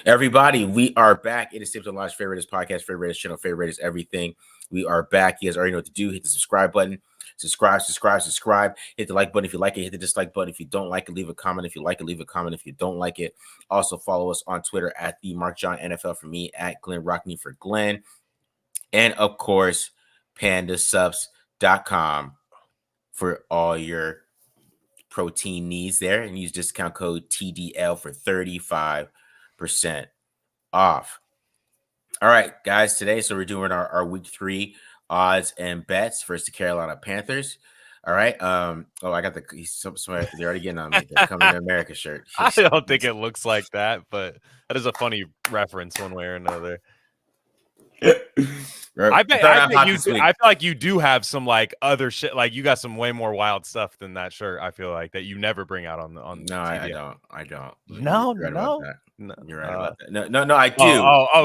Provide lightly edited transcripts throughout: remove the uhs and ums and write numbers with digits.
Everybody, we are back. It is Tips on Lodge, favorite is podcast, favorite is channel, favorite is everything. We are back. You guys already know what to do. Hit the subscribe button. Subscribe. Hit the like button if you like it. Hit the dislike button if you don't like it. Leave a comment if you like it. Leave a comment if you don't like it. Also follow us on Twitter at the Mark John NFL for me, at Glen Rockney for Glen, and of course, pandasubs.com for all your protein needs there, and use discount code TDL for 35% off. All right, guys, today, so we're doing our week 3 odds and bets versus the Carolina Panthers. All right. I got they're already getting on me. They're coming to America shirt. I don't think it looks like that, but that is a funny reference one way or another. I feel like you do have some like other shit. Like you got some way more wild stuff than that shirt. I feel like that you never bring out on. No, I don't. No. You're right about that. No, I do.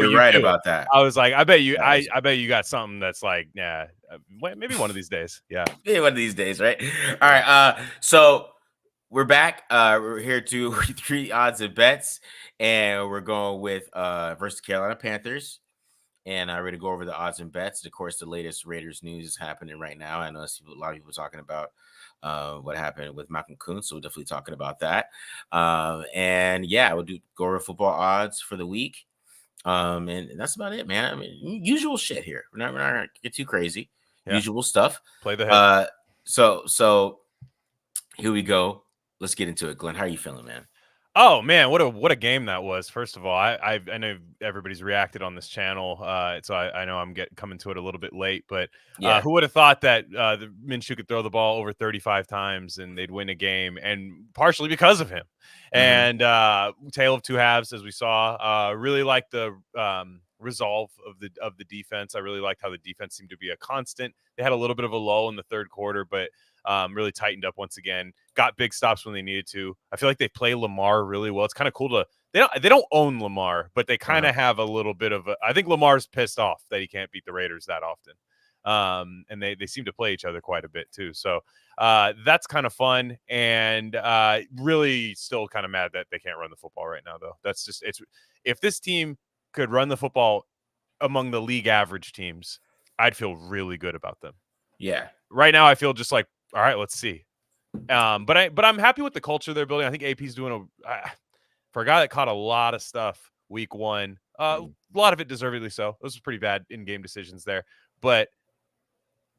You're right about that. I was like, I bet you. I bet you got something that's like, yeah, maybe one of these days. Yeah, maybe one of these days, right? All right. So we're back. We're here to 3 odds and bets, and we're going with versus Carolina Panthers. And I'm ready to go over the odds and bets. Of course, the latest Raiders news is happening right now. I know a lot of people talking about what happened with Malcolm Koonce, so we're definitely talking about that. And yeah, we'll go over football odds for the week. And that's about it, man. I mean, usual shit here. We're not gonna get too crazy. Yeah. Usual stuff. Play the head. So here we go. Let's get into it. Glenn, how are you feeling, man? Oh man, what a game that was! First of all, I know everybody's reacted on this channel, so I know I'm coming to it a little bit late. But who would have thought that the Minshew could throw the ball over 35 times and they'd win a game, and partially because of him. Mm-hmm. And tale of two halves, as we saw. Really like the resolve of the defense. I really liked how the defense seemed to be a constant. They had a little bit of a lull in the third quarter, but really tightened up once again. Got big stops when they needed to. I feel like they play Lamar really well. It's kind of cool to they don't own Lamar, but they kind of have a little bit of a. I think Lamar's pissed off that he can't beat the Raiders that often. And they seem to play each other quite a bit too. So that's kind of fun, and really still kind of mad that they can't run the football right now though. That's just if this team could run the football among the league average teams, I'd feel really good about them. Yeah. Right now I feel just like, all right, let's see. But I'm happy with the culture they're building. I think AP's doing for a guy that caught a lot of stuff week 1. A lot of it deservedly so. Those were pretty bad in-game decisions there, but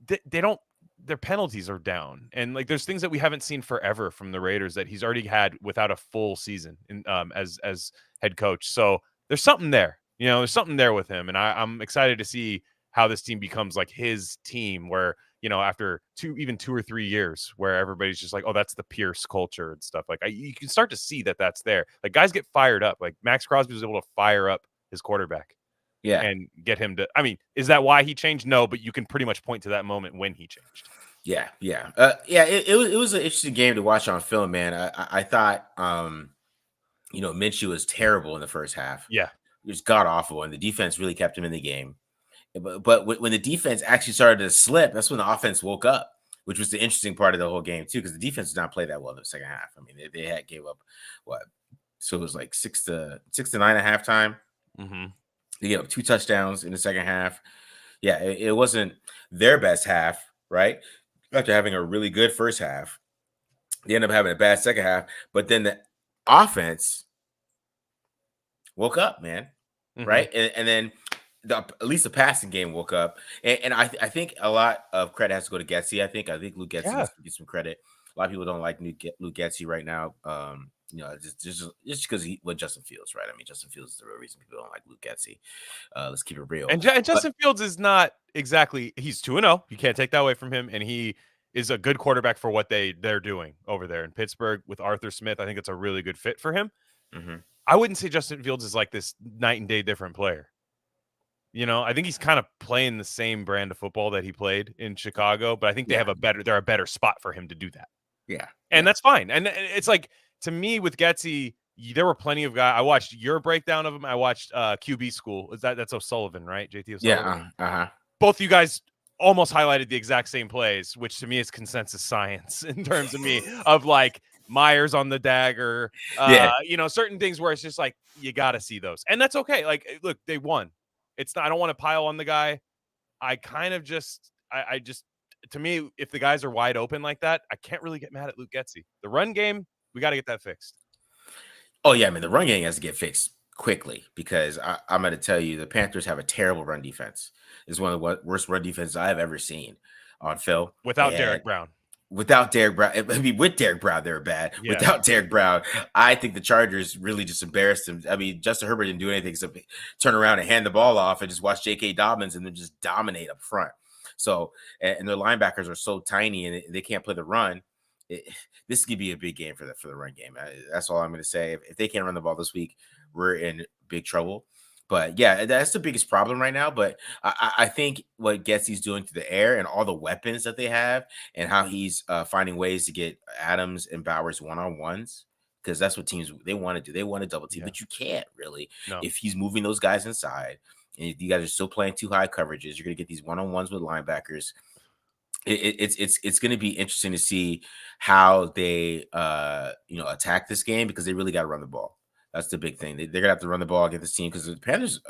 they don't. Their penalties are down, and like there's things that we haven't seen forever from the Raiders that he's already had without a full season as head coach. So there's something there. There's something there with him, and I'm excited to see how this team becomes like his team, where after 2 or 3 years, where everybody's just like, oh, that's the Pierce culture and stuff. Like you can start to see that that's there. Like guys get fired up. Like Max Crosby was able to fire up his quarterback, and get him to. I mean, is that why he changed? No, but you can pretty much point to that moment when he changed. Yeah. It was an interesting game to watch on film, man. I thought, Minshew was terrible in the first half. Yeah, he was god awful, and the defense really kept him in the game. But when the defense actually started to slip, that's when the offense woke up, which was the interesting part of the whole game too, because the defense did not play that well in the second half. I mean, they gave up what? So it was like 6 to 9 at halftime. Mm-hmm. They gave up 2 touchdowns in the second half. Yeah, it wasn't their best half, right? After having a really good first half, they end up having a bad second half. But then the offense woke up, man, right? And then at least the passing game woke up, and I think a lot of credit has to go to Getsy. I think Luke Getsy has to get some credit. A lot of people don't like Luke Getsy right now. Just because what Justin Fields, right? I mean, Justin Fields is the real reason people don't like Luke Getsy. Let's keep it real. And Justin Fields is not exactly. He's 2-0. You can't take that away from him, and he is a good quarterback for what they're doing over there in Pittsburgh with Arthur Smith. I think it's a really good fit for him. Mm-hmm. I wouldn't say Justin Fields is like this night and day different player. I think he's kind of playing the same brand of football that he played in Chicago, but I think they're a better spot for him to do that. Yeah. And that's fine. And it's like, to me with Getsy, there were plenty of guys. I watched your breakdown of him. I watched QB School. That's O'Sullivan, right? JT O'Sullivan. Yeah. Both of you guys almost highlighted the exact same plays, which to me is consensus science in terms of me of like, Myers on the dagger, Yeah. Certain things where it's just like, you got to see those. And that's okay. Like, look, they won. It's not, I don't want to pile on the guy. I kind of just, I just, to me, if the guys are wide open like that, I can't really get mad at Luke Getsy. The run game, we got to get that fixed. Oh, yeah, I mean, the run game has to get fixed quickly because I'm going to tell you, the Panthers have a terrible run defense. It's one of the worst run defenses I've ever seen on film. Without Derek Brown. Without Derek Brown, I mean, with Derek Brown, they were bad. Yeah. Without Derek Brown, I think the Chargers really just embarrassed him. I mean, Justin Herbert didn't do anything except turn around and hand the ball off and just watch J.K. Dobbins and then just dominate up front. So, and their linebackers are so tiny and they can't play the run. This could be a big game for the run game. That's all I'm going to say. If they can't run the ball this week, we're in big trouble. But yeah, that's the biggest problem right now. But I think what Getsy's doing to the air and all the weapons that they have and how he's finding ways to get Adams and Bowers one-on-ones, because that's what teams, they want to do. They want to double team, but you can't really. No. If he's moving those guys inside and you guys are still playing too high coverages, you're going to get these one-on-ones with linebackers. It's going to be interesting to see how they attack this game, because they really got to run the ball. That's the big thing. They're going to have to run the ball against this team, because the Panthers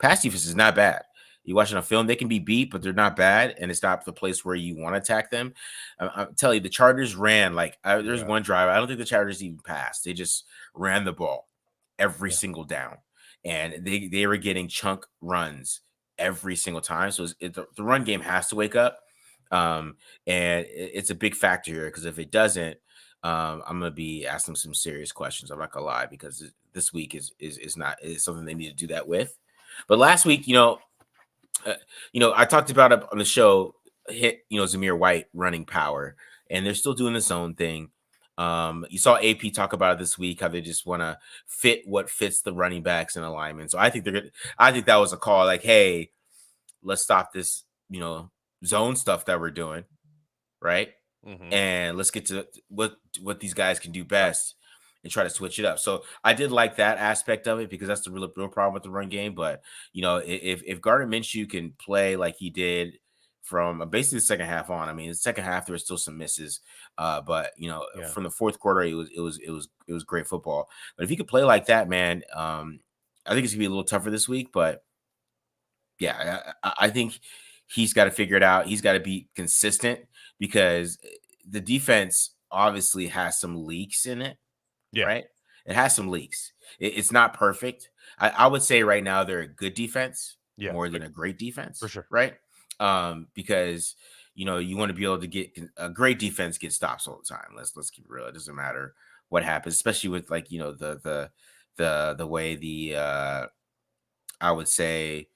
pass defense is not bad. You watching a film, they can be beat, but they're not bad, and it's not the place where you want to attack them. I'm telling you, the Chargers ran there's one drive. I don't think the Chargers even passed. They just ran the ball every single down, and they were getting chunk runs every single time. So the run game has to wake up, and it's a big factor here, because if it doesn't, I'm gonna be asking some serious questions. I'm not gonna lie, because this week is something they need to do that with. But last week, I talked about it on the show. Zamir White running power, and they're still doing the zone thing. You saw AP talk about it this week, how they just want to fit what fits the running backs and alignment. So I think that was a call, like, hey, let's stop this, zone stuff that we're doing, right? Mm-hmm. And let's get to what these guys can do best and try to switch it up. So I did like that aspect of it, because that's the real problem with the run game. But if Gardner Minshew can play like he did from basically the second half on, I mean, the second half there were still some misses, but from the fourth quarter it was great football. But if he could play like that, man, I think it's gonna be a little tougher this week. But yeah, I think he's got to figure it out. He's got to be consistent, because the defense obviously has some leaks in it. Yeah. Right. It has some leaks. It's not perfect. I would say right now they're a good defense, more than a great defense. For sure. Right. Because you want to be able to get a great defense, get stops all the time. Let's keep it real. It doesn't matter what happens, especially with the way I would say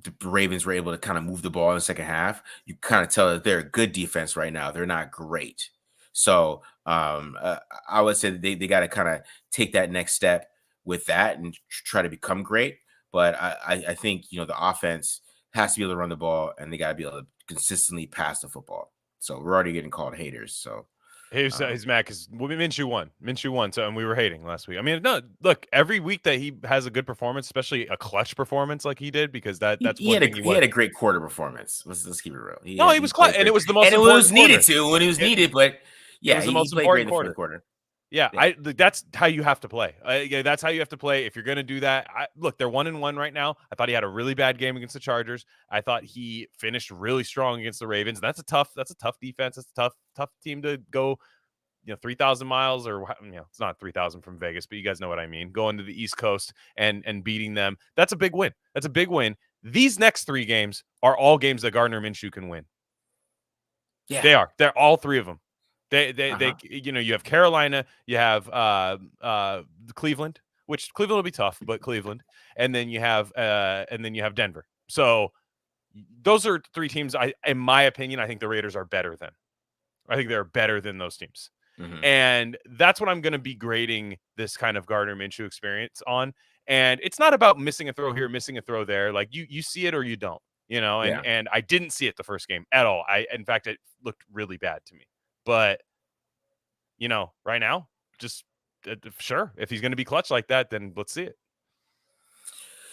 the Ravens were able to kind of move the ball in the second half. You kind of tell that they're a good defense right now. They're not great. So I would say that they got to kind of take that next step with that and try to become great. But I think, the offense has to be able to run the ball, and they got to be able to consistently pass the football. So we're already getting called haters. So he's mad because Minshew won. So, and we were hating last week. I mean, no, look, every week that he has a good performance, especially a clutch performance like he did, because he had a great quarter perforence. Let's keep it real. He was clutch, and it was the most important. And it was needed to when it was needed, but yeah, it was the most important quarter. Yeah, that's how you have to play. That's how you have to play if you're going to do that. Look, they're 1-1 right now. I thought he had a really bad game against the Chargers. I thought he finished really strong against the Ravens. That's a tough defense. That's a tough team to go, 3,000 miles, or it's not 3,000 from Vegas, but you guys know what I mean. Going to the East Coast and beating them. That's a big win. That's a big win. These next 3 games are all games that Gardner Minshew can win. Yeah, they are. They're all 3 of them. They you have Carolina, you have Cleveland, which Cleveland will be tough, but Cleveland, and then you have Denver. So those are 3 teams. In my opinion, I think the Raiders are better than. I think they're better than those teams, and that's what I'm going to be grading this kind of Gardner Minshew experience on. And it's not about missing a throw here, missing a throw there. Like you see it or you don't, and I didn't see it the first game at all. In fact, it looked really bad to me. But, right now, just sure, if he's going to be clutch like that, then let's see it.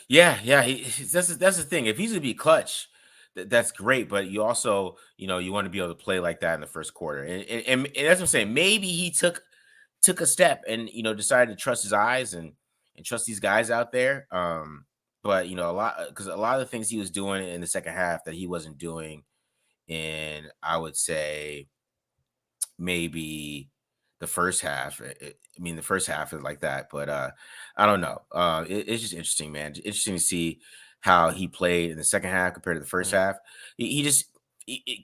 Yeah. That's the thing. If he's going to be clutch, that's great, but you also, you want to be able to play like that in the first quarter, and that's what I'm saying. Maybe he took a step and decided to trust his eyes and trust these guys out there. But a lot because a lot of the things he was doing in the second half that he wasn't doing in, I would say, maybe the first half. I mean, the first half is like that, but I don't know. It's just interesting, man. Interesting to see how he played in the second half compared to the first half. He just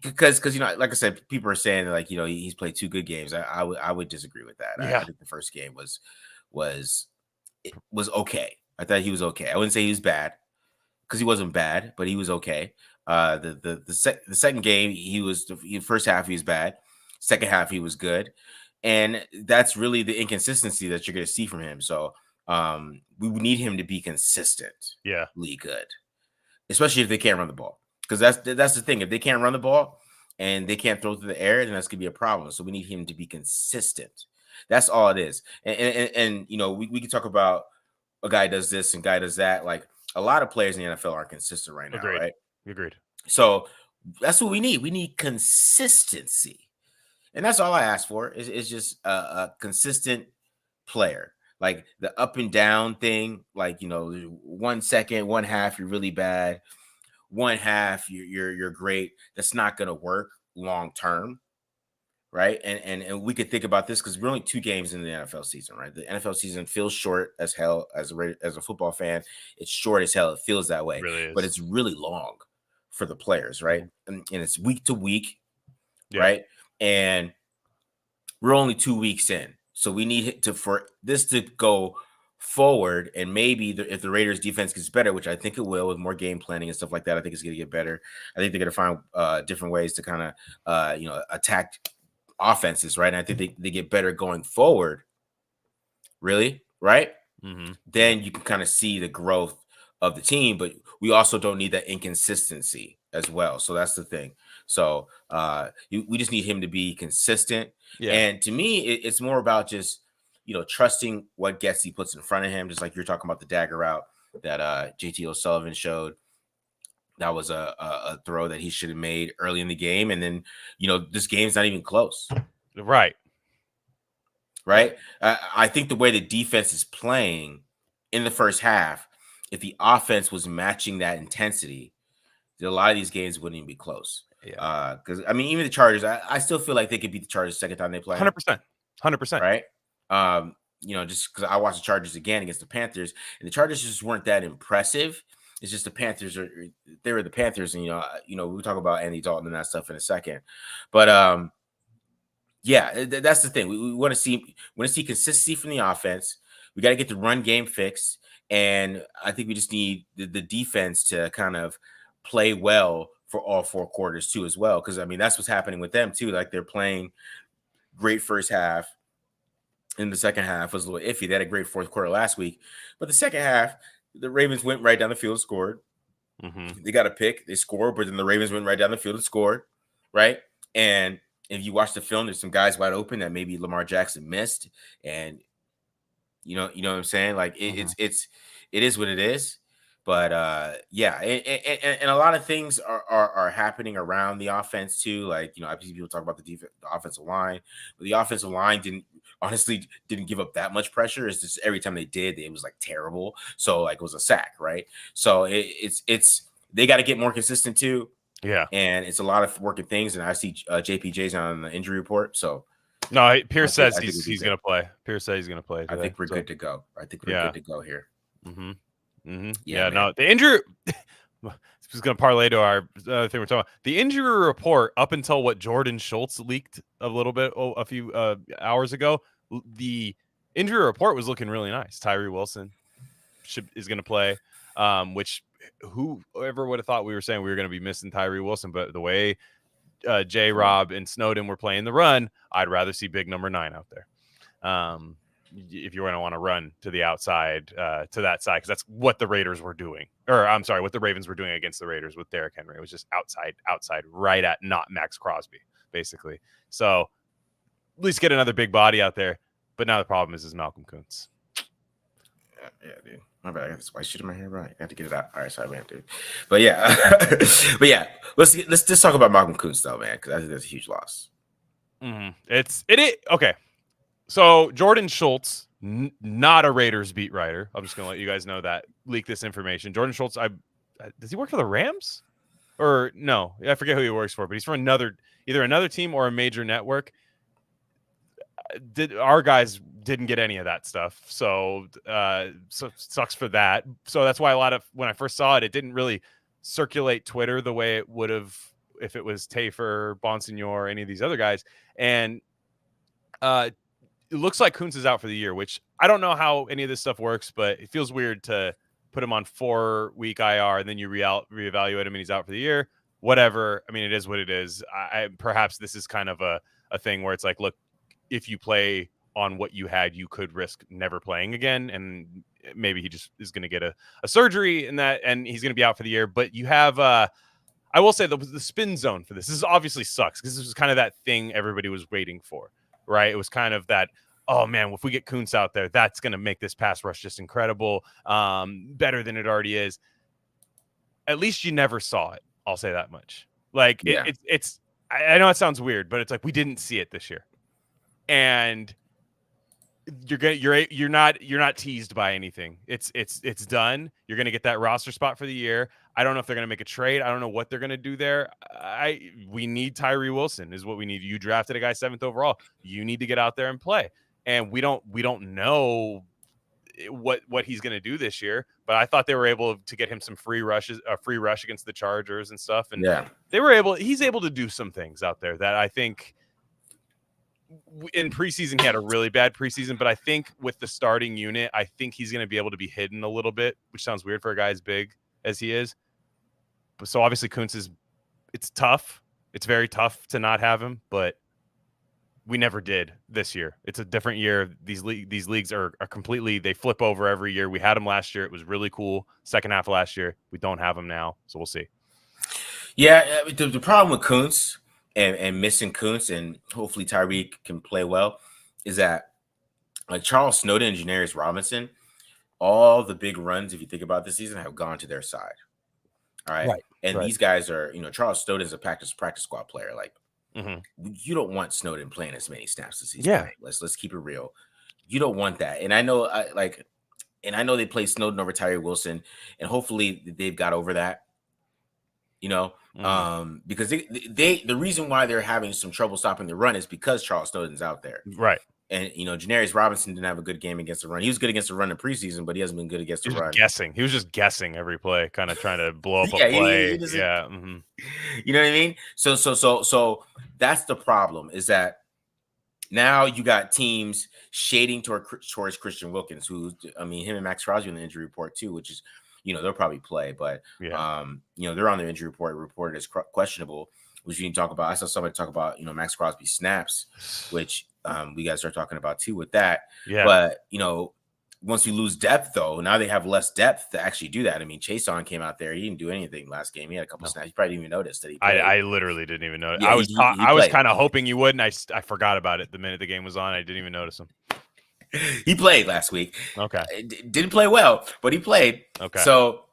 because like I said, people are saying like he's played two good games. I would disagree with that. Yeah. I think the first game was okay. I thought he was okay. I wouldn't say he was bad because he wasn't bad, but he was okay. The second game the first half he was bad, second half he was good, and that's really the inconsistency that you're going to see from him. So we would need him to be consistently good, especially if they can't run the ball, because that's the thing. If they can't run the ball and they can't throw through the air, then that's going to be a problem. So we need him to be consistent. That's all it is. And we can talk about a guy does this and guy does that. Like a lot of players in the NFL aren't consistent right now, right? Agreed. So that's what we need. We need consistency, and that's all I ask for. Is just a consistent player. Like the up and down thing. Like 1 second, one half you're really bad, one half you're great. That's not going to work long term. Right. And we could think about this because we're only 2 games in the NFL season, right? The NFL season feels short as hell as a football fan. It's short as hell. It feels that way, It really is. But it's really long for the players, right? And it's week to week, Yeah. right? And we're only 2 weeks in. So we need for this to go forward, and maybe if the Raiders defense gets better, which I think it will with more game planning and stuff like that, I think it's going to get better. I think they're going to find different ways to kind of attack offenses, right? And I think they get better going forward. Really, right? Then you can kind of see the growth of the team, but we also don't need that inconsistency as well. So that's the thing. So we just need him to be consistent. Yeah. And to me, it's more about just trusting what Getsy puts in front of him, just like you're talking about the dagger route that JT O'Sullivan showed. That was a throw that he should have made early in the game. And then, this game's not even close. Right. I think the way the defense is playing in the first half, if the offense was matching that intensity, a lot of these games wouldn't even be close. Yeah. Because, even the Chargers, I still feel like they could beat the Chargers the second time they play. 100%. 100%. Right? Just because I watched the Chargers again against the Panthers, and the Chargers just weren't that impressive. It's just the Panthers they were the Panthers, and we'll talk about Andy Dalton and that stuff in a second. But yeah, that's the thing. We want to see consistency from the offense. We got to get the run game fixed, and I think we just need the defense to kind of play well for all 4 quarters too, as well. Because that's what's happening with them too. Like they're playing great first half, and the second half was a little iffy. They had a great fourth quarter last week, but the second half, the Ravens went right down the field, scored. They got a pick, they scored, but then the Ravens went right down the field and scored, right? And if you watch the film, there's some guys wide open that maybe Lamar Jackson missed, and you know what I'm saying? Like it is what it is. But yeah, and a lot of things are happening around the offense too. Like I see people talk about the offensive line, but the offensive line didn't give up that much pressure. It's just every time they did, it was like terrible. So like it was a sack, right? So it's they got to get more consistent too. Yeah, and it's a lot of working things. And I see JPJ's on the injury report, so. No, Pierce says he's going to play. Pierce says he's going to play today. I think we're good to go. I think we're good to go here. Yeah, no, the injury. This is going to parlay to our other thing we're talking about. The injury report up until what Jordan Schultz leaked a little bit a few hours ago. The injury report was looking really nice. Tyree Wilson is going to play, which whoever would have thought we were saying we were going to be missing Tyree Wilson, but the way J-Rob and Snowden were playing the run, I'd rather see big number 9 out there. If you're going to want to run to the outside, to that side, because that's what the Raiders were doing. Or I'm sorry, what the Ravens were doing against the Raiders with Derrick Henry. It was just outside, right at not Max Crosby, basically. So at least get another big body out there. But now the problem is Malcolm Koonce. Yeah, dude. My bad. I got this white shit in my hair. Right. I have to get it out. All right. Sorry, man, dude. But yeah, but yeah. Let's just talk about Malcolm Koonce though, man, because I think that's a huge loss. Okay. So Jordan Schultz, not a Raiders beat writer. I'm just gonna let you guys know that. Leak this information. Jordan Schultz, does he work for the Rams? Or no, I forget who he works for, but he's from either another team or a major network. Our guys didn't get any of that stuff, so sucks for that. So that's why when I first saw it didn't really circulate Twitter the way it would have if it was Tafer, Bonsignor, any of these other guys. And it looks like Koonce is out for the year, which I don't know how any of this stuff works, but it feels weird to put him on 4-week IR and then you reevaluate him and he's out for the year. Whatever. I mean, it is what it is. Perhaps this is kind of a thing where it's like, look, if you play on what you had, you could risk never playing again. And maybe he just is going to get a surgery and he's going to be out for the year. But you have, I will say the spin zone for this obviously sucks because this was kind of that thing everybody was waiting for, right? It was kind of that, oh man, if we get Koonce out there, that's going to make this pass rush just incredible, better than it already is. At least you never saw it. I'll say that much. Like it's, I know it sounds weird, but it's like, we didn't see it this year. And you're not teased by anything. It's done. You're gonna get that roster spot for the year. I don't know if they're gonna make a trade. I don't know what they're gonna do there. We need Tyree Wilson is what we need. You drafted a guy 7th overall. You need to get out there and play. And we don't know what he's gonna do this year. But I thought they were able to get him some free rush against the Chargers and stuff. And he's able to do some things out there that I think. In preseason, he had a really bad preseason, but I think with the starting unit, I think he's going to be able to be hidden a little bit, which sounds weird for a guy as big as he is. But so obviously Koonce it's tough. It's very tough to not have him, but we never did this year. It's a different year. These leagues are completely, they flip over every year. We had him last year. It was really cool. Second half of last year, we don't have him now. So we'll see. Yeah. The problem with Koonce and missing Koonce, and hopefully Tyree can play well, is that like Charles Snowden and Janarius Robinson, all the big runs, if you think about this season, have gone to their side. All right. And these guys are, Charles Snowden's a practice squad player. Like, you don't want Snowden playing as many snaps this season. Yeah. Let's keep it real. You don't want that. And I know they played Snowden over Tyree Wilson, and hopefully they've got over that. Because the reason why they're having some trouble stopping the run is because Charles Snowden's out there. Right. And, Janarius Robinson didn't have a good game against the run. He was good against the run in preseason, but he hasn't been good against the run. He was just guessing every play, kind of trying to blow up a play. You know what I mean? So that's the problem, is that now you got teams shading towards Christian Wilkins, him and Max Crosby on the injury report too, which is, they'll probably play, but they're on their injury report reported as questionable, which you can talk about. I saw somebody talk about, Max Crosby snaps, which we got to start talking about too with that. Yeah. But, once we lose depth though, now they have less depth to actually do that. I mean, Chason came out there. He didn't do anything last game. He had a couple snaps. You probably didn't even notice that he played. I literally didn't even notice. Yeah, I was kind of hoping you would, and I forgot about it the minute the game was on. I didn't even notice him. He played last week. Okay. Didn't play well, but he played. Okay. So,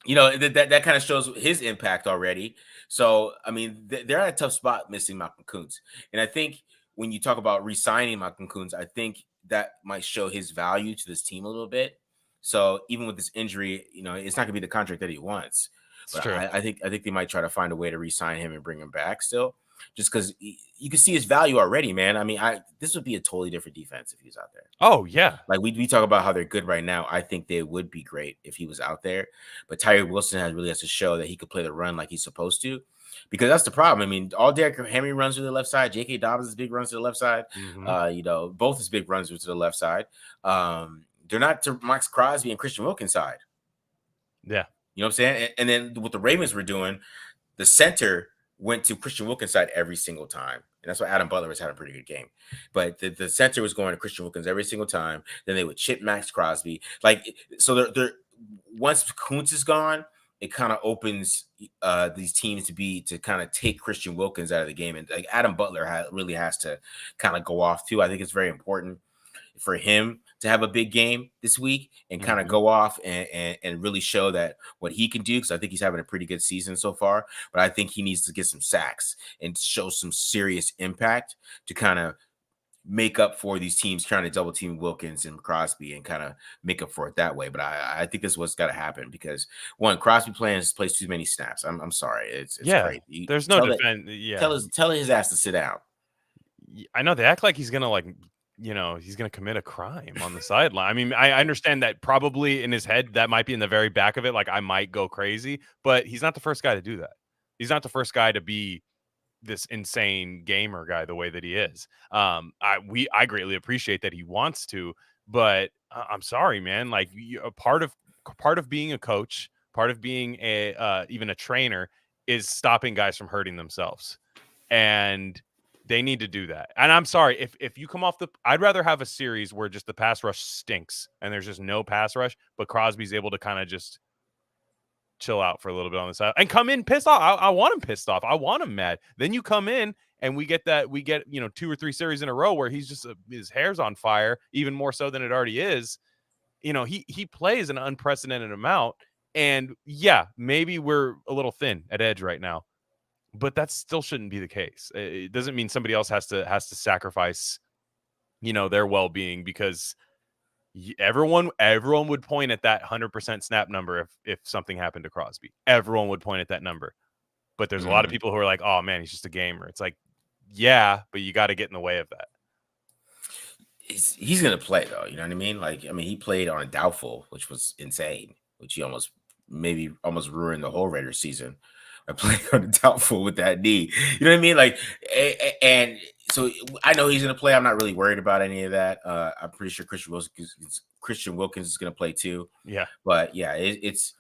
that kind of shows his impact already. So, I mean, they're at a tough spot missing Malcolm Koonce. And I think when you talk about re-signing Malcolm Koonce, I think that might show his value to this team a little bit. So even with this injury, it's not going to be the contract that he wants. But I think they might try to find a way to re-sign him and bring him back still. Just because you can see his value already, man. I mean, this would be a totally different defense if he was out there. Oh, yeah. Like we talk about how they're good right now. I think they would be great if he was out there. But Tyree Wilson really has to show that he could play the run like he's supposed to. Because that's the problem. I mean, all Derrick Henry runs to the left side. J.K. Dobbins' big runs to the left side. Both his big runs to the left side. They're not to Max Crosby and Christian Wilkins' side. Yeah. You know what I'm saying? And then what the Ravens were doing, the center went to Christian Wilkins' side every single time. And that's why Adam Butler was having a pretty good game. But the center was going to Christian Wilkins every single time. Then they would chip Max Crosby. So they're once Koonce is gone, it kind of opens these teams to kind of take Christian Wilkins out of the game. And like Adam Butler really has to kind of go off too. I think it's very important for him to have a big game this week and kind of Mm-hmm. go off and really show that what he can do, because I think he's having a pretty good season so far. But I think he needs to get some sacks and show some serious impact to kind of make up for these teams trying to double team Wilkins and Crosby and kind of make up for it that way. But I think this is what's got to happen, because one, Crosby plays too many snaps. I'm sorry, it's Yeah, crazy. there's no defense. Yeah, Tell his ass to sit down. I know they act like he's gonna he's gonna commit a crime on the sideline. I mean, I understand that probably in his head that might be in the very back of it, like I might go crazy, but he's not the first guy to do that. He's not the first guy to be this insane gamer guy the way that he is. I greatly appreciate that he wants to, but I'm sorry, man. Like a part of being a coach, part of being a even a trainer is stopping guys from hurting themselves, and they need to do that. And I'm sorry if you come off I'd rather have a series where just the pass rush stinks and there's just no pass rush, but Crosby's able to kind of just chill out for a little bit on the side and come in pissed off. I want him pissed off. I want him mad. Then you come in and we get 2 or 3 series in a row where he's just his hair's on fire, even more so than it already is. He plays an unprecedented amount, and yeah, maybe we're a little thin at edge right now, but that still shouldn't be the case. It doesn't mean somebody else has to sacrifice, their well-being, because everyone would point at that 100% snap number if something happened to Crosby. Everyone would point at that number. But there's a lot of people who are like, "Oh man, he's just a gamer." It's like, yeah, but you got to get in the way of that. He's gonna play though, you know what I mean? Like, I mean, he played on a doubtful, which was insane, which he almost ruined the whole Raiders season. I played on a doubtful with that knee. You know what I mean? Like, and so I know he's gonna play. I'm not really worried about any of that. I'm pretty sure Christian Wilkins is gonna play too. Yeah. But yeah, it's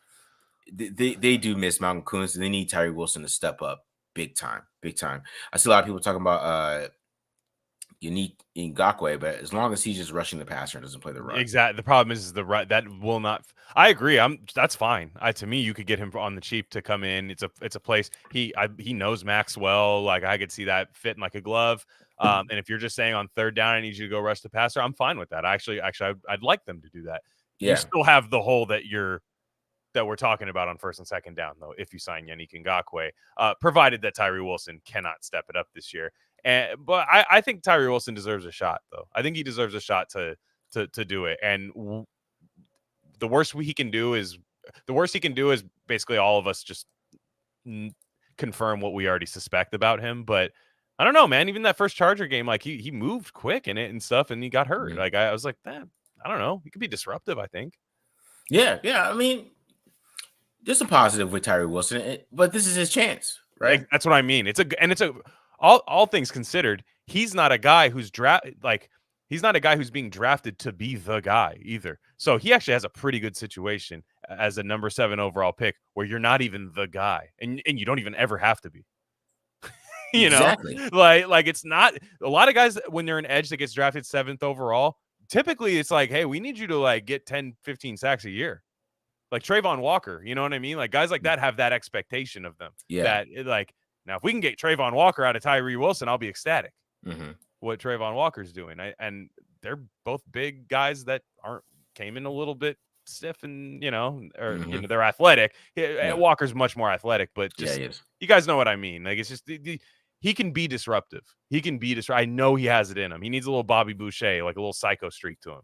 they do miss Malcolm Koonce, and they need Tyree Wilson to step up big time, big time. I see a lot of people talking about Unique Ngakwe, but as long as he's just rushing the passer and doesn't play the run. Exactly. The problem is the run that will not. I agree. That's fine. To me, you could get him on the cheap to come in. It's a place he knows Max well. Like I could see that fitting like a glove. And if you're just saying on third down, I need you to go rush the passer, I'm fine with that. I'd like them to do that. Yeah. You still have the hole that we're talking about on first and second down, though, if you sign Yannick Ngakoue, provided that Tyree Wilson cannot step it up this year. But I think Tyree Wilson deserves a shot, though. I think he deserves a shot to do it. And the worst he can do is basically all of us just confirm what we already suspect about him. But I don't know, man. Even that first Charger game, like he moved quick in it and stuff, and he got hurt. Like I was like, I don't know. He could be disruptive, I think. Yeah. I mean, there's a positive with Tyree Wilson, but this is his chance, right? That's what I mean. All things considered, he's not a guy who's he's not a guy who's being drafted to be the guy either. So he actually has a pretty good situation as a number 7 overall pick where you're not even the guy and you don't even ever have to be. Exactly. Like it's not a lot of guys when they're an edge that gets drafted 7th overall. Typically it's like, hey, we need you to like get 10, 15 sacks a year. Like Trayvon Walker, you know what I mean? Like guys like that have that expectation of them. Yeah. That now, if we can get Trayvon Walker out of Tyree Wilson, I'll be ecstatic. What Trayvon Walker's doing, and they're both big guys that came in a little bit stiff, and they're athletic. Walker's much more athletic, but just you guys know what I mean. Like it's just he can be disruptive. I know he has it in him. He needs a little Bobby Boucher, like a little psycho streak to him.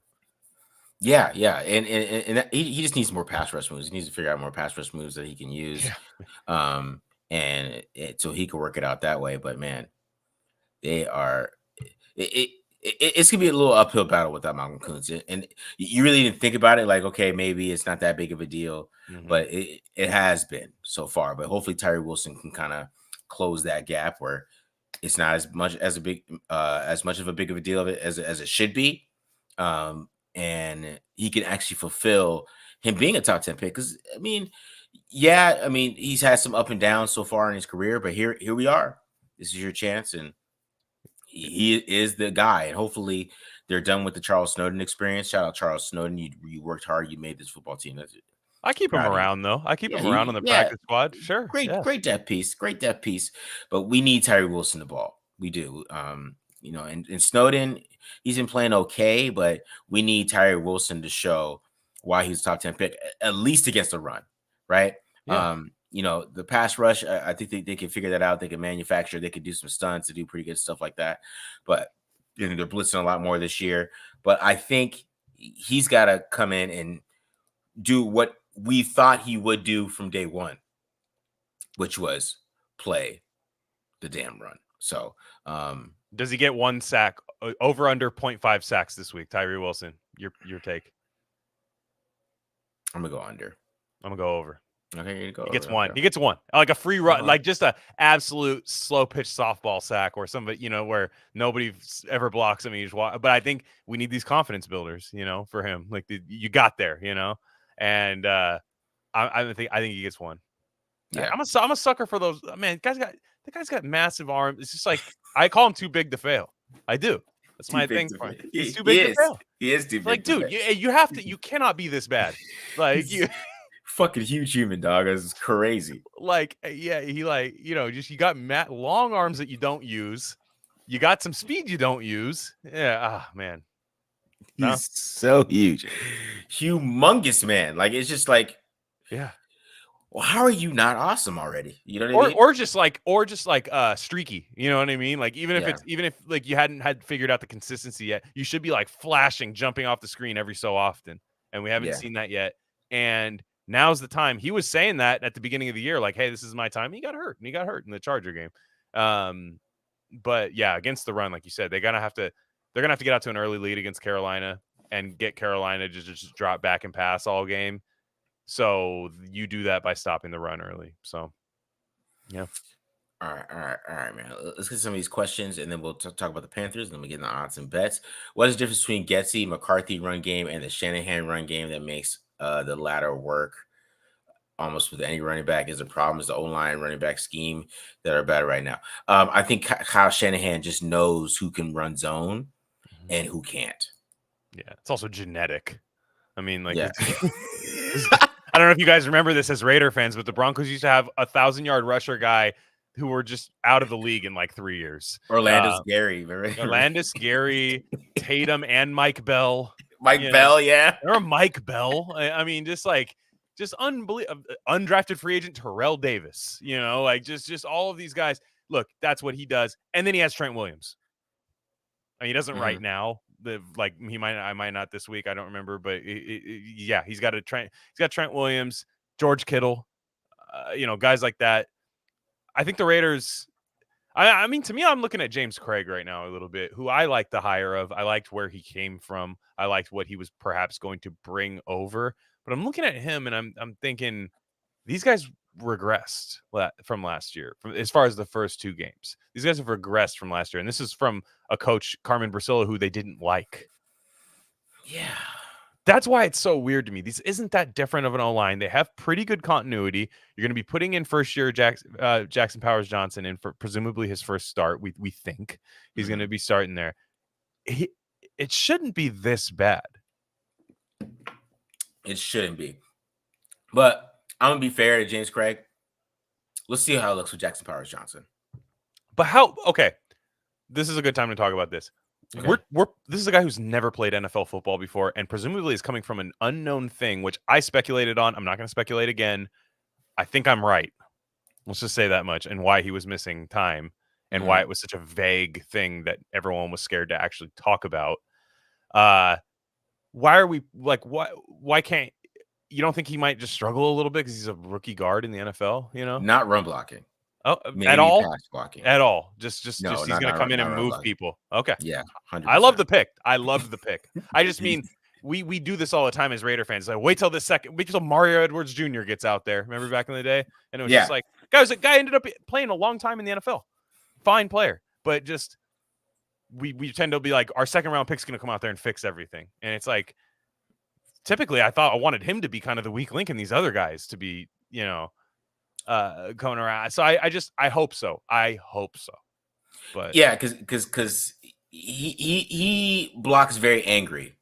Yeah, and he just needs more pass rush moves. He needs to figure out more pass rush moves that he can use. Yeah. So he can work it out that way. But man, it's gonna be a little uphill battle without Malcolm Koonce. And you really didn't think about it, like, okay, maybe it's not that big of a deal, but it has been so far. But hopefully Tyree Wilson can kind of close that gap where it's not as much of a big of a deal as it should be. And he can actually fulfill him being a top 10 pick. Because I mean, he's had some up and downs so far in his career, but here we are. This is your chance, and he is the guy. And hopefully they're done with the Charles Snowden experience. Shout out Charles Snowden. You worked hard. You made this football team. I keep him around though. I keep him around on the practice squad. Sure. Great depth piece. But we need Tyree Wilson the ball. We do. And Snowden, He's been playing okay, but we need Tyree Wilson to show why he's a top 10 pick, at least against the run, right? Yeah. The pass rush, I think they can figure that out. They can manufacture, they can do some stunts to do pretty good stuff like that. But they're blitzing a lot more this year. But I think he's got to come in and do what we thought he would do from day one, which was play the damn run. So, does he get 1 sack over under 0.5 sacks this week? Tyree Wilson, your take. I'm gonna go under. I'm gonna go over. Okay, he gets one. He gets one, like a free run, like just a absolute slow pitch softball sack, or somebody, where nobody ever blocks him. But I think we need these confidence builders, for him. Like you got there, and I think he gets one. Yeah, I'm a sucker for those. Man, the guy's got massive arms. It's just like I call him too big to fail. I do. That's my thing. He's too big to fail. He is too big. Like, dude, you cannot be this bad. Like you. Fucking huge human, dog. It's crazy. Like, yeah, he just you got long arms that you don't use. You got some speed you don't use. Yeah, man. He's so huge. Humongous, man. Like, it's just like, yeah. Well, how are you not awesome already? You know what I mean? Or just like streaky. You know what I mean? Like even if like you hadn't figured out the consistency yet, you should be like flashing, jumping off the screen every so often. And we haven't seen that yet. And now's the time. He was saying that at the beginning of the year, like, hey, this is my time. He got hurt in the Charger game. But yeah, against the run, like you said, they're gonna have to get out to an early lead against Carolina and get Carolina to just drop back and pass all game. So you do that by stopping the run early. So yeah. All right, man. Let's get some of these questions, and then we'll talk about the Panthers, and then we get into odds and bets. What is the difference between Getsy, McCarthy run game, and the Shanahan run game that makes the latter work almost with any running back? Is the problem is the O-line running back scheme that are better right now? I think Kyle Shanahan just knows who can run zone and who can't. Yeah, it's also genetic. I mean, like, I don't know if you guys remember this as Raider fans, but the Broncos used to have a 1,000-yard rusher guy who were just out of the league in like 3 years. Orlando's Gary, Tatum, and Mike Bell. Bell, yeah. Or Mike Bell. I mean, just unbelievable. Undrafted free agent Terrell Davis. Like just all of these guys. Look, that's what he does. And then he has Trent Williams. I mean, he doesn't right now. I might not this week. I don't remember, but he's got Trent Williams, George Kittle, guys like that. I think the Raiders. I mean, to me, I'm looking at James Craig right now a little bit, who I like the hire of. I liked where he came from. I liked what he was perhaps going to bring over. But I'm looking at him and I'm thinking these guys regressed from last year, as far as the first 2 games. These guys have regressed from last year, and this is from a coach, Carmen Bracilla, who they didn't like. Yeah. That's why it's so weird to me. This isn't that different of an O-line. They have pretty good continuity. You're going to be putting in first-year Jackson Powers-Johnson in for presumably his first start. We think he's going to be starting there. It shouldn't be this bad. It shouldn't be. But I'm going to be fair to James Craig. Let's see how it looks with Jackson Powers-Johnson. But okay. This is a good time to talk about this. Okay. This is a guy who's never played NFL football before, and presumably is coming from an unknown thing, which I speculated on. I'm not going to speculate again. I think I'm right. Let's just say that much, and why he was missing time, and why it was such a vague thing that everyone was scared to actually talk about. Why are we like? Why can't you don't think he might just struggle a little bit because he's a rookie guard in the NFL? Not run blocking. Oh, maybe at all? Pass blocking. At all? Just he's going to come in and move people. Okay. Yeah, 100%. I love the pick. I loved the pick. I just mean we do this all the time as Raider fans. Like, wait till Mario Edwards Jr. gets out there. Remember back in the day? And it was just like, guy ended up playing a long time in the NFL. Fine player. But just we tend to be like, our second round pick's going to come out there and fix everything. And it's like, typically I wanted him to be kind of the weak link and these other guys to be, coming around. So I hope so. But yeah, because he blocks very angry.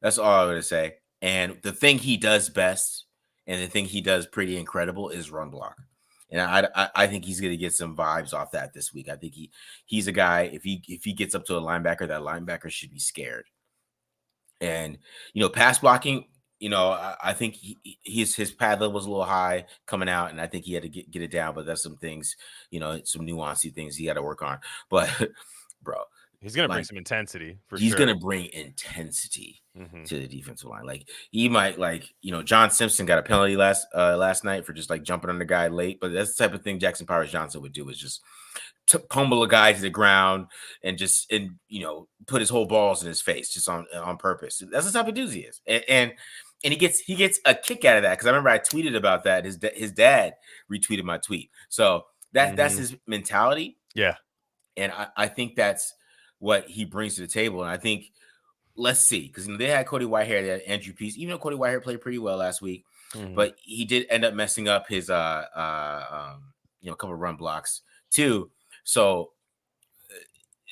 That's all I'm gonna say. And the thing he does best, and the thing he does pretty incredible, is run block. And I think he's going to get some vibes off that this week. I think he's a guy, if he gets up to a linebacker, that linebacker should be scared. And pass blocking, I think his pad level was a little high coming out, and I think he had to get it down. But that's some things, some nuancey things he had to work on. But bro, he's gonna bring some intensity for he's sure. He's gonna bring intensity to the defensive line. Like he might, John Simpson got a penalty last night for just like jumping on the guy late. But that's the type of thing Jackson Powers Johnson would do, is just pummel a guy to the ground and put his whole balls in his face just on purpose. That's the type of dude he is, and he gets a kick out of that, because I remember I tweeted about that. His dad retweeted my tweet, so that's his mentality. Yeah, and I think that's what he brings to the table, and I think let's see, because they had Cody Whitehair, they had Andrew Peace. Even though Cody Whitehair played pretty well last week, but he did end up messing up his a couple of run blocks too. So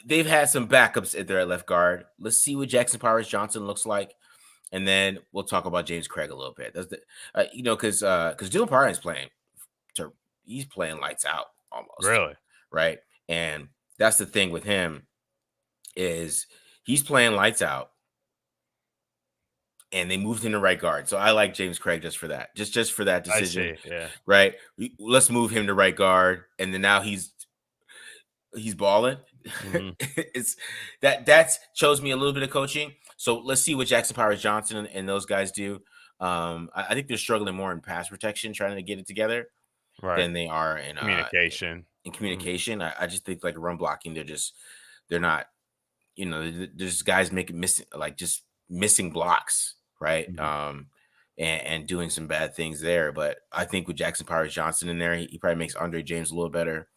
they've had some backups at their left guard. Let's see what Jackson Powers Johnson looks like, and then we'll talk about James Craig a little bit. That's because Dylan Parham is playing. He's playing lights out almost. Really, right? And that's the thing with him, is he's playing lights out, and they moved him to right guard. So I like James Craig just for that, just for that decision. I see, yeah. Right. Let's move him to right guard, and then now he's balling. It's that shows me a little bit of coaching. So let's see what Jackson Powers Johnson and those guys do. I think they're struggling more in pass protection, trying to get it together, than they are in communication. I just think like run blocking, they're not. There's guys missing blocks, right? And doing some bad things there. But I think with Jackson Powers Johnson in there, he probably makes Andre James a little better.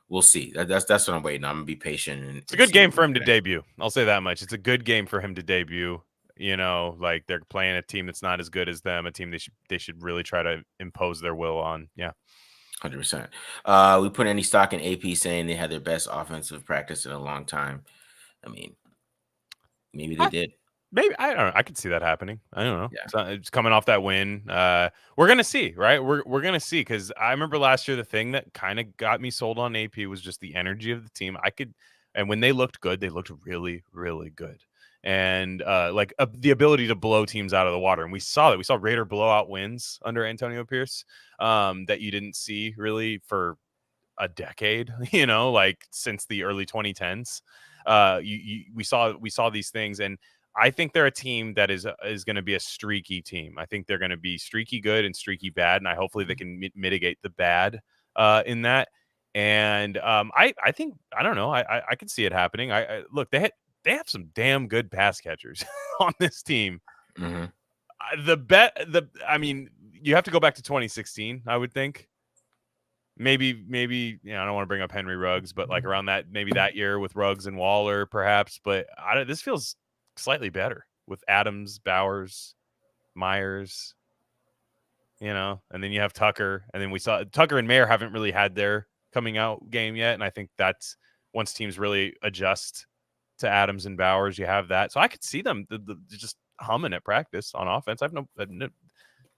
We'll see. That's what I'm waiting. I'm gonna be patient. And it's a good game for him to debut. I'll say that much. It's a good game for him to debut. Like they're playing a team that's not as good as them, a team they should really try to impose their will on. Yeah, 100%. We put any stock in AP saying they had their best offensive practice in a long time. I mean, maybe they did. Maybe, I don't know. I could see that happening. I don't know. Yeah. It's coming off that win. We're gonna see, right? We're gonna see, because I remember last year the thing that kind of got me sold on AP was just the energy of the team. And when they looked good, they looked really, really good. And the ability to blow teams out of the water. And we saw that. We saw Raider blowout wins under Antonio Pierce that you didn't see really for a decade. Since the early 2010s. We saw these things, and I think they're a team that is going to be a streaky team. I think they're going to be streaky good and streaky bad, and hopefully they can mitigate the bad in that. And I think, I don't know, I could see it happening. Look, they have some damn good pass catchers on this team. I mean, you have to go back to 2016, I would think. Maybe, I don't want to bring up Henry Ruggs, but like around maybe that year with Ruggs and Waller, perhaps. But this feels slightly better with Adams, Bowers, Myers, and then you have Tucker, and then we saw Tucker and Mayer haven't really had their coming out game yet, and I think that's once teams really adjust to Adams and Bowers, you have that. So I could see them just humming at practice on offense.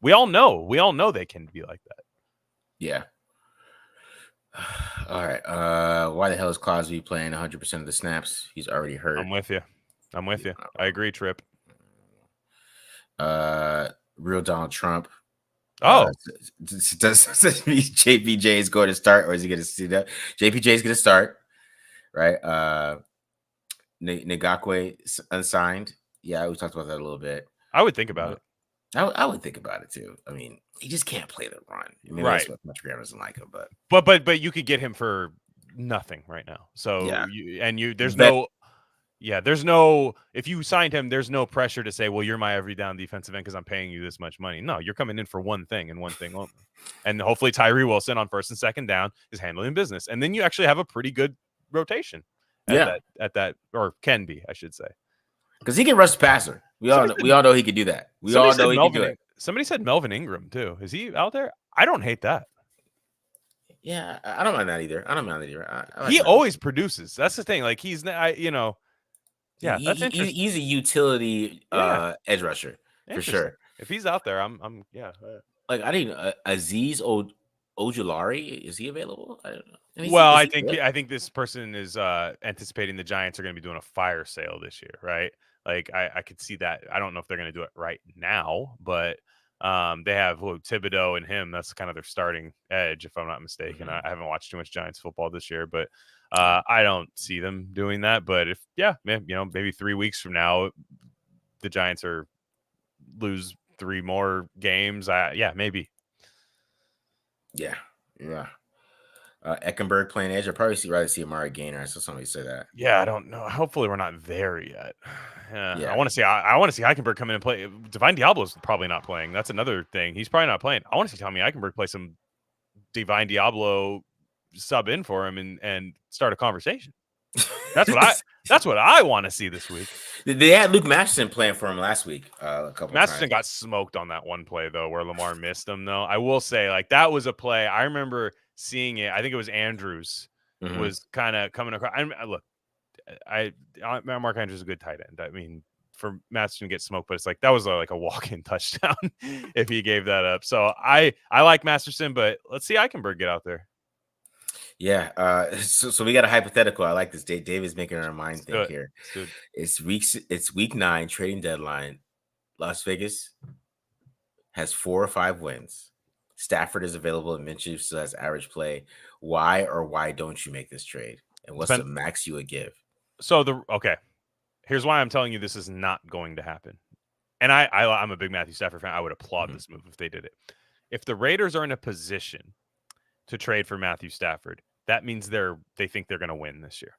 We all know they can be like that. Yeah. All right. Why the hell is Crosby playing 100% of the snaps? He's already hurt. I'm with you. I agree, Trip. Real Donald Trump. Does JPJ is going to start, or is he going to see that? JPJ is going to start, right? Ngakwe unsigned. Yeah, we talked about that a little bit. I would think about it. I would think about it too. I mean, he just can't play the run. I mean, that's what Montreal doesn't like him, but you could get him for nothing right now. So there's no. If you signed him, there's no pressure to say, well, you're my every down defensive end because I'm paying you this much money. No, you're coming in for one thing and one thing only. And hopefully Tyree Wilson on first and second down is handling business. And then you actually have a pretty good rotation at that, or can be, I should say. Because he can rush the passer. We all know he could do that. We all know he can do it. Somebody said Melvin Ingram too. Is he out there? I don't hate that. Yeah, I don't mind that either. He always produces. That's the thing. Like he's, yeah, that's interesting. He's a utility edge rusher for sure. If he's out there, I'm. Like I didn't Aziz Ojulari, is he available? I don't know. And Well, is I he think good? I think this person is anticipating the Giants are going to be doing a fire sale this year, right? Like I could see that. I don't know if they're going to do it right now, but they have Thibodeau and him. That's kind of their starting edge, if I'm not mistaken. Mm-hmm. I haven't watched too much Giants football this year, but Yeah. I don't see them doing that. But if maybe 3 weeks from now, the Giants lose 3 more games. Maybe. Yeah. Yeah. Eckenberg playing edge. I'd probably rather see Amari Gainer. I saw somebody say that. Yeah, I don't know. Hopefully, we're not there yet. Yeah. I want to see. I want to see Eichenberg come in and play. Divine Diablo's probably not playing. That's another thing. He's probably not playing. I want to see Tommy Eichenberg play some Divine Diablo, sub in for him and start a conversation. That's what I want to see this week. They had Luke Masterson playing for him last week a couple Masterson times. got smoked on that one play though, where Lamar missed him. Though I will say, like that was a play I remember seeing it. I think it was Andrews was kind of coming across. Look. Mark Andrews is a good tight end. I mean, for Masterson to get smoked, but it's like that was like a walk-in touchdown if he gave that up. So I like Masterson, but let's see Eichenberg get out there. Yeah. So we got a hypothetical. I like this. Dave is making our mind think here. It's week 9 trading deadline. Las Vegas has 4 or 5 wins. Stafford is available and Minshew still has average play. Why or why don't you make this trade? And what's the max you would give? So here's why I'm telling you this is not going to happen. And I'm a big Matthew Stafford fan. I would applaud this move if they did it. If the Raiders are in a position to trade for Matthew Stafford, that means they think they're going to win this year,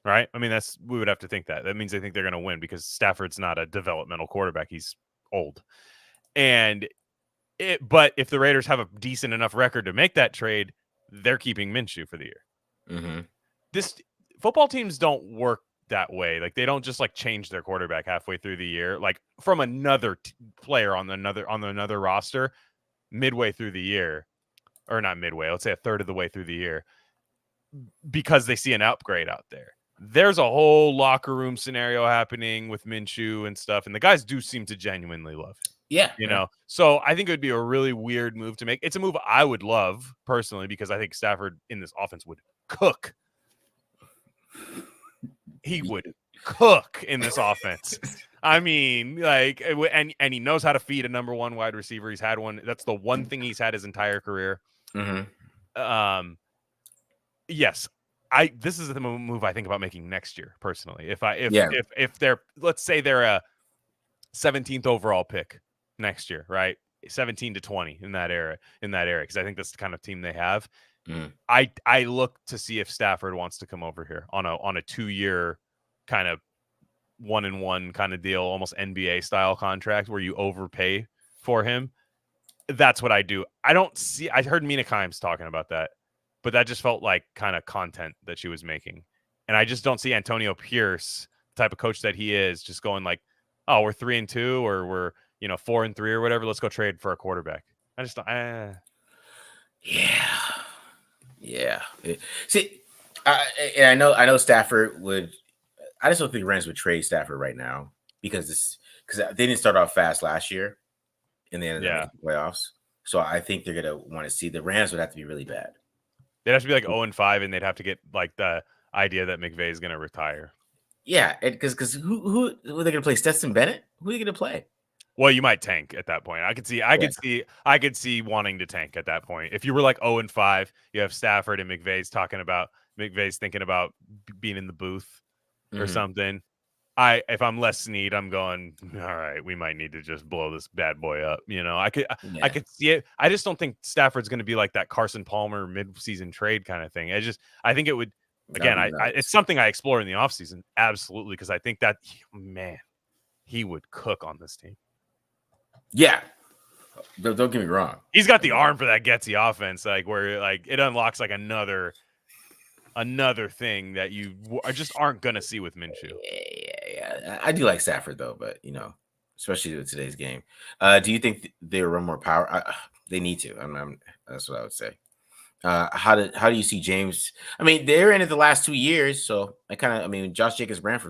right? I mean, we would have to think that. That means they think they're going to win because Stafford's not a developmental quarterback. He's old. But if the Raiders have a decent enough record to make that trade, they're keeping Minshew for the year. Mm-hmm. This football teams don't work that way. Like they don't just like change their quarterback halfway through the year, like from another player on another roster midway through the year, or not midway, let's say a third of the way through the year, because they see an upgrade out there. There's a whole locker room scenario happening with Minshew and stuff, and the guys do seem to genuinely love him. Yeah. know, so I think it would be a really weird move to make. It's a move I would love personally because I think Stafford in this offense would cook. He would cook in this offense. I mean, like, and he knows how to feed a number 1 wide receiver. He's had one. That's the one thing he's had his entire career. Mm-hmm. Yes, this is the move I think about making next year personally. If they're, let's say they're a 17th overall pick next year, right? 17 to 20 in that era, because I think that's the kind of team they have. I look to see if Stafford wants to come over here on a 2-year kind of 1-and-1 kind of deal, almost NBA style contract where you overpay for him. That's what I do. I heard Mina Kimes talking about that, but that just felt like kind of content that she was making. And I just don't see Antonio Pierce, the type of coach that he is, just going like, oh, we're 3-2 or we're 4-3 or whatever. Let's go trade for a quarterback. I just don't. Yeah. See, I know Stafford would. I just don't think Rams would trade Stafford right now because they didn't start off fast last year, and they ended up making the playoffs. So I think they're gonna want to see the Rams would have to be really bad. They'd have to be like 0-5, and they'd have to get like the idea that McVay is gonna retire. Yeah, because who are they gonna play? Stetson Bennett? Who are they gonna play? Well, you might tank at that point. I could see wanting to tank at that point. If you were like 0-5, you have Stafford and McVay's thinking about being in the booth or something. If I'm Les Snead, I'm going, all right, we might need to just blow this bad boy up. I could see it. I just don't think Stafford's going to be like that Carson Palmer mid-season trade kind of thing. I think it would, again, it's something I explore in the offseason. Absolutely. Because I think that, man, he would cook on this team. Yeah. Don't get me wrong. He's got the arm for that Getsy offense, like where like it unlocks like another thing that you just aren't going to see with Minshew. Yeah. I do like Stafford though, but especially with today's game. Do you think they run more power? They need to. That's what I would say. How do you see James? I mean, they're in it the last 2 years, so Josh Jacobs ran for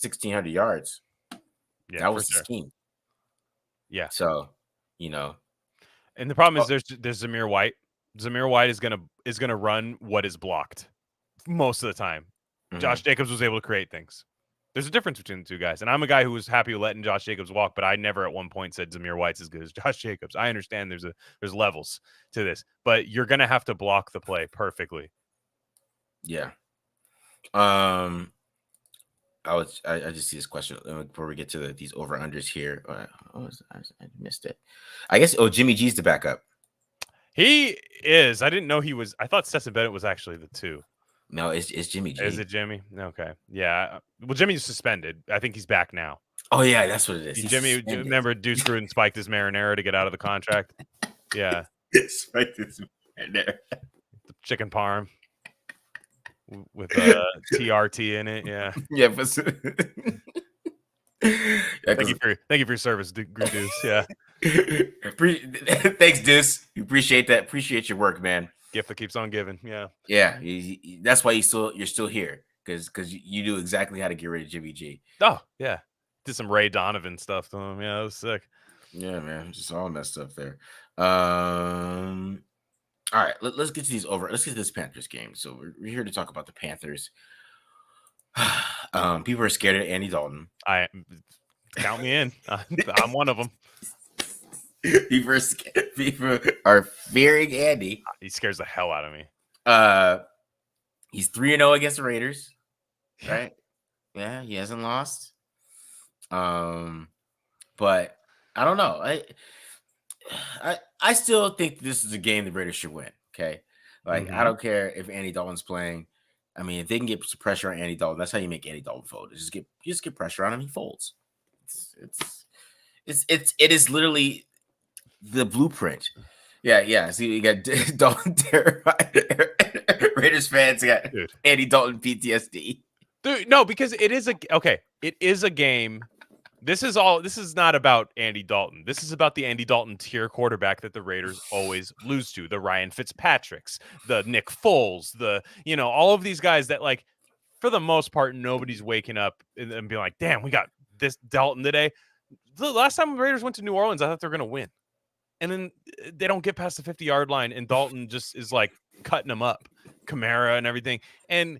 1,600 yards. Yeah, that was the scheme. Yeah. So, and the problem is there's Zamir White, Zamir White is gonna run what is blocked most of the time. Josh Jacobs was able to create things. There's a difference between the two guys. And I'm a guy who was happy with letting Josh Jacobs walk, but I never at one point said Zamir White's as good as Josh Jacobs. I understand there's levels to this, but you're going to have to block the play perfectly. Yeah. I just see this question before we get to these over-unders here. I missed it. I guess, Jimmy G's the backup. He is. I didn't know he was. I thought Stetson Bennett was actually the 2. No, it's Jimmy G. Is it Jimmy? Okay. Yeah. Well, Jimmy's suspended. I think he's back now. Oh, yeah, that's what it is. Jimmy, remember Deuce Gruden spiked his marinara to get out of the contract? Yeah. Spiked his marinara. The chicken parm with TRT in it. Yeah. Yeah. But thank you for your service, Deuce. Yeah. Thanks, Deuce. We appreciate that. Appreciate your work, man. Gift that keeps on giving. Yeah. Yeah. That's why you're still here, because you knew exactly how to get rid of Jimmy G. Oh yeah, did some Ray Donovan stuff to him. Yeah, that was sick. Yeah, man, just all messed up there. All right, let's get to these over. Let's get to this Panthers game. So we're here to talk about the Panthers. People are scared of Andy Dalton. Count me in. I'm one of them. People are fearing Andy. He scares the hell out of me. He's 3-0 against the Raiders, right? Yeah, he hasn't lost. But I don't know. I still think this is a game the Raiders should win. Okay, like I don't care if Andy Dalton's playing. I mean, if they can get some pressure on Andy Dalton, that's how you make Andy Dalton fold. Just get pressure on him, he folds. It is literally the blueprint. Yeah. See, you got Dalton. Raiders fans got Andy Dalton PTSD. Dude, no, because it is a game. This is not about Andy Dalton. This is about the Andy Dalton tier quarterback that the Raiders always lose to. The Ryan Fitzpatricks, the Nick Foles, all of these guys that, like, for the most part, nobody's waking up and being like, damn, we got this Dalton today. The last time the Raiders went to New Orleans, I thought they were going to win. And then they don't get past the 50-yard line, and Dalton just is, like, cutting them up. Kamara and everything. And,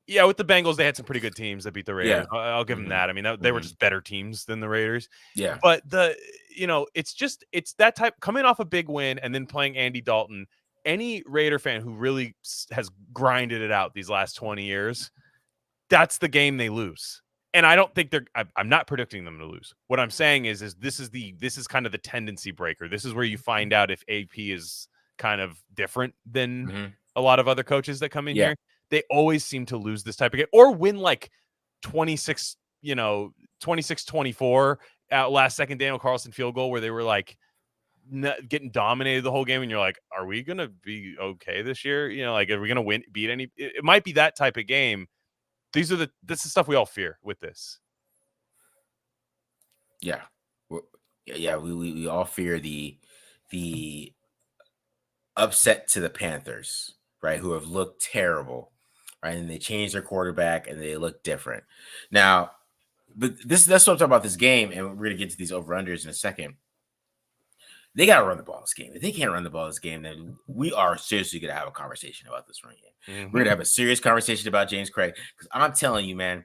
yeah, with the Bengals, they had some pretty good teams that beat the Raiders. Yeah. I'll give them that. I mean, they were just better teams than the Raiders. Yeah. But it's that type, coming off a big win and then playing Andy Dalton. Any Raider fan who really has grinded it out these last 20 years, that's the game they lose. And I don't think I'm not predicting them to lose. What I'm saying is this is kind of the tendency breaker. This is where you find out if AP is kind of different than a lot of other coaches that come in here. They always seem to lose this type of game or win like 26-24 at last second Daniel Carlson field goal where they were like getting dominated the whole game. And you're like, are we going to be okay this year? Like, are we going to beat any? It might be that type of game. This is the stuff we all fear with this. Yeah. We all fear the upset to the Panthers, right? Who have looked terrible, right? And they changed their quarterback and they look different. Now, but that's what I'm talking about this game, and we're gonna get to these over-unders in a second. They gotta run the ball this game. If they can't run the ball this game, then we are seriously gonna have a conversation about this run game. We're gonna have a serious conversation about James Craig, because I'm telling you, man,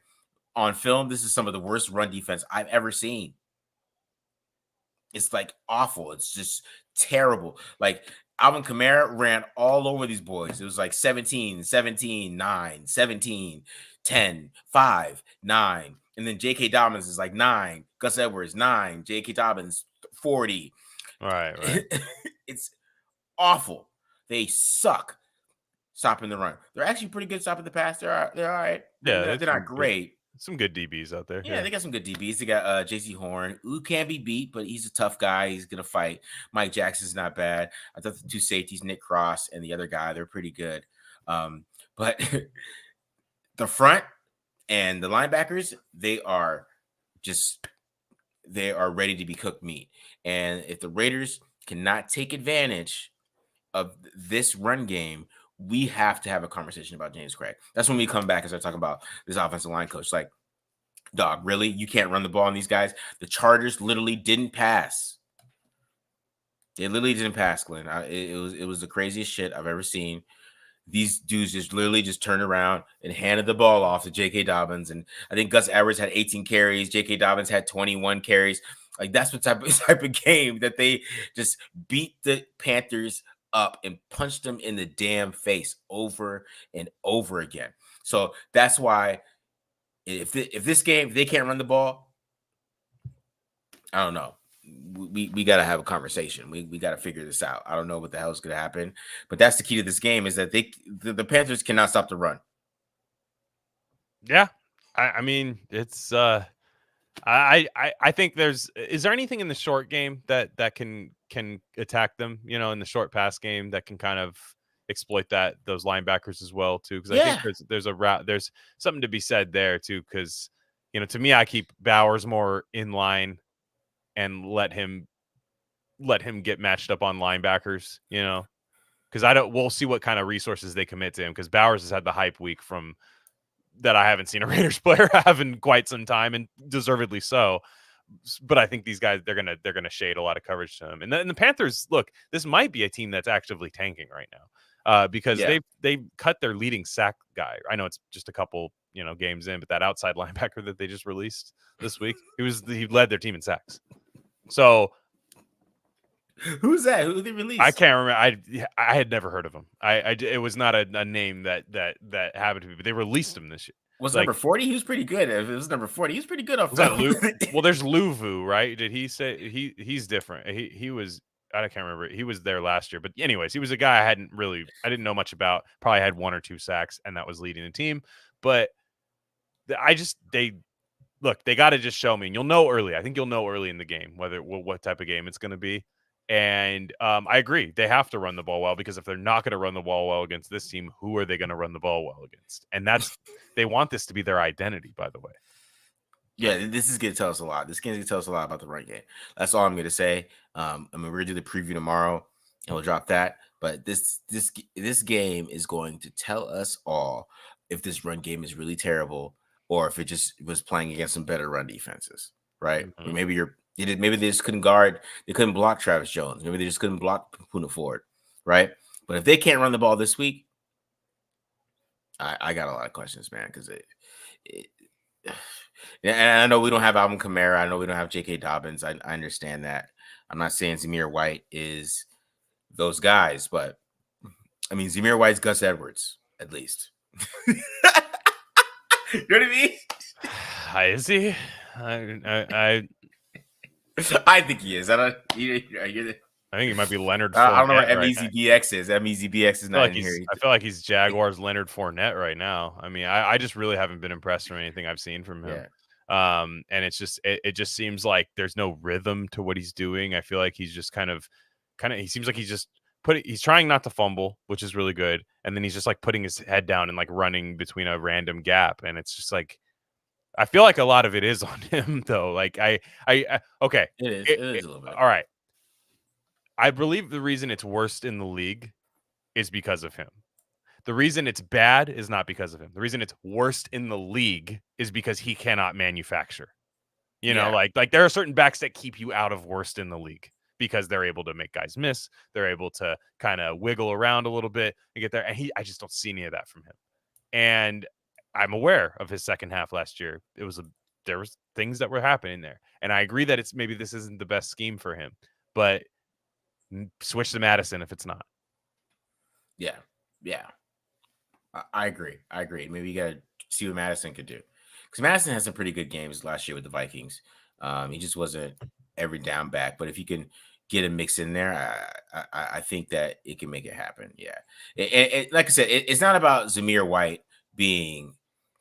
on film, this is some of the worst run defense I've ever seen. It's like awful. It's just terrible. Like Alvin Kamara ran all over these boys. It was like 17, 9, 17, 10, 5, 9. And then J.K. Dobbins is like 9. Gus Edwards, 9. J.K. Dobbins, 40. Right. It's awful. They suck stopping the run. They're actually pretty good stopping the pass. They're all right. Yeah, they're not great. Some good DBs out there. Yeah, they got some good DBs. They got J.C. Horn, who can't be beat, but he's a tough guy. He's going to fight. Mike Jackson's not bad. I thought the two safeties, Nick Cross and the other guy, they're pretty good. But the front and the linebackers, they are ready to be cooked meat. And if the Raiders cannot take advantage of this run game, we have to have a conversation about James Craig. That's when we come back and start talking about this offensive line coach. Like, dog, really? You can't run the ball on these guys? The Chargers literally didn't pass. It literally didn't pass, Glenn. It was the craziest shit I've ever seen. These dudes just literally just turned around and handed the ball off to J.K. Dobbins. And I think Gus Edwards had 18 carries. J.K. Dobbins had 21 carries. Like, that's what type of game that they just beat the Panthers up and punched them in the damn face over and over again. So that's why if this game, if they can't run the ball, I don't know. We got to have a conversation. We got to figure this out. I don't know what the hell is going to happen, but that's the key to this game is that the Panthers cannot stop the run. Yeah, I mean it's I think is there anything in the short game that can attack them? You know, in the short pass game that can kind of exploit those linebackers as well too. Because I think there's something to be said there too. Because you know, to me, I keep Bowers more in line and let him get matched up on linebackers, you know, because we'll see what kind of resources they commit to him, because Bowers has had the hype week from that I haven't seen a Raiders player have in quite some time, and deservedly so. But I think these guys, they're gonna shade a lot of coverage to him. And the Panthers, look, this might be a team that's actively tanking right now, because they've cut their leading sack guy. I know it's just a couple games in, but that outside linebacker that they just released this week, he led their team in sacks. So who's that? Who did they release? I can't remember. I had never heard of him. It was not a name that happened to me, but they released him this year. Was number 40? He was pretty good. If it was number 40, he was pretty good off that. Well, there's Luvu, right? Did he say he's different? He was. I can't remember. He was there last year, but anyways, he was a guy I didn't know much about. Probably had 1 or 2 sacks, and that was leading the team. But they got to just show me, and you'll know early. I think you'll know early in the game what type of game it's going to be. And I agree. They have to run the ball well, because if they're not going to run the ball well against this team, who are they going to run the ball well against? And they want this to be their identity, by the way. Yeah, this is going to tell us a lot. This game's going to tell us a lot about the run game. That's all I'm going to say. I mean, we're going to do the preview tomorrow, and we'll drop that. But this game is going to tell us all if this run game is really terrible, or if it just was playing against some better run defenses, right? Mm-hmm. Or maybe they just couldn't guard. They couldn't block Travis Jones. Maybe they just couldn't block Poona Ford, right? But if they can't run the ball this week, I got a lot of questions, man, because and I know we don't have Alvin Kamara. I know we don't have J.K. Dobbins. I understand that. I'm not saying Zamir White is those guys, but I mean, Zamir White's Gus Edwards, at least. You know what I mean? Is he? I think he is. I think he might be Leonard Fournette. I don't know what MEZBX is. MEZBX is not in here. I feel like he's Jaguars Leonard Fournette right now. I mean, I just really haven't been impressed from anything I've seen from him. Yeah. And it's just it just seems like there's no rhythm to what he's doing. I feel like he's just kind of he seems like he's trying not to fumble, which is really good. And then he's just like putting his head down and like running between a random gap. And it's just like, I feel like a lot of it is on him though. Like okay. It is a little bit. All right. I believe the reason it's worst in the league is because of him. The reason it's bad is not because of him. The reason it's worst in the league is because he cannot manufacture. You know, like there are certain backs that keep you out of worst in the league because they're able to make guys miss. They're able to kind of wiggle around a little bit and get there. And I just don't see any of that from him. And I'm aware of his second half last year. There was things that were happening there. And I agree that maybe this isn't the best scheme for him, but switch to Madison if it's not. Yeah. I agree. Maybe you got to see what Madison could do, because Madison had some pretty good games last year with the Vikings. He just wasn't every down back, but if you can get a mix in there, I think that it can make it happen. Yeah. Like I said, it's not about Zamir White being,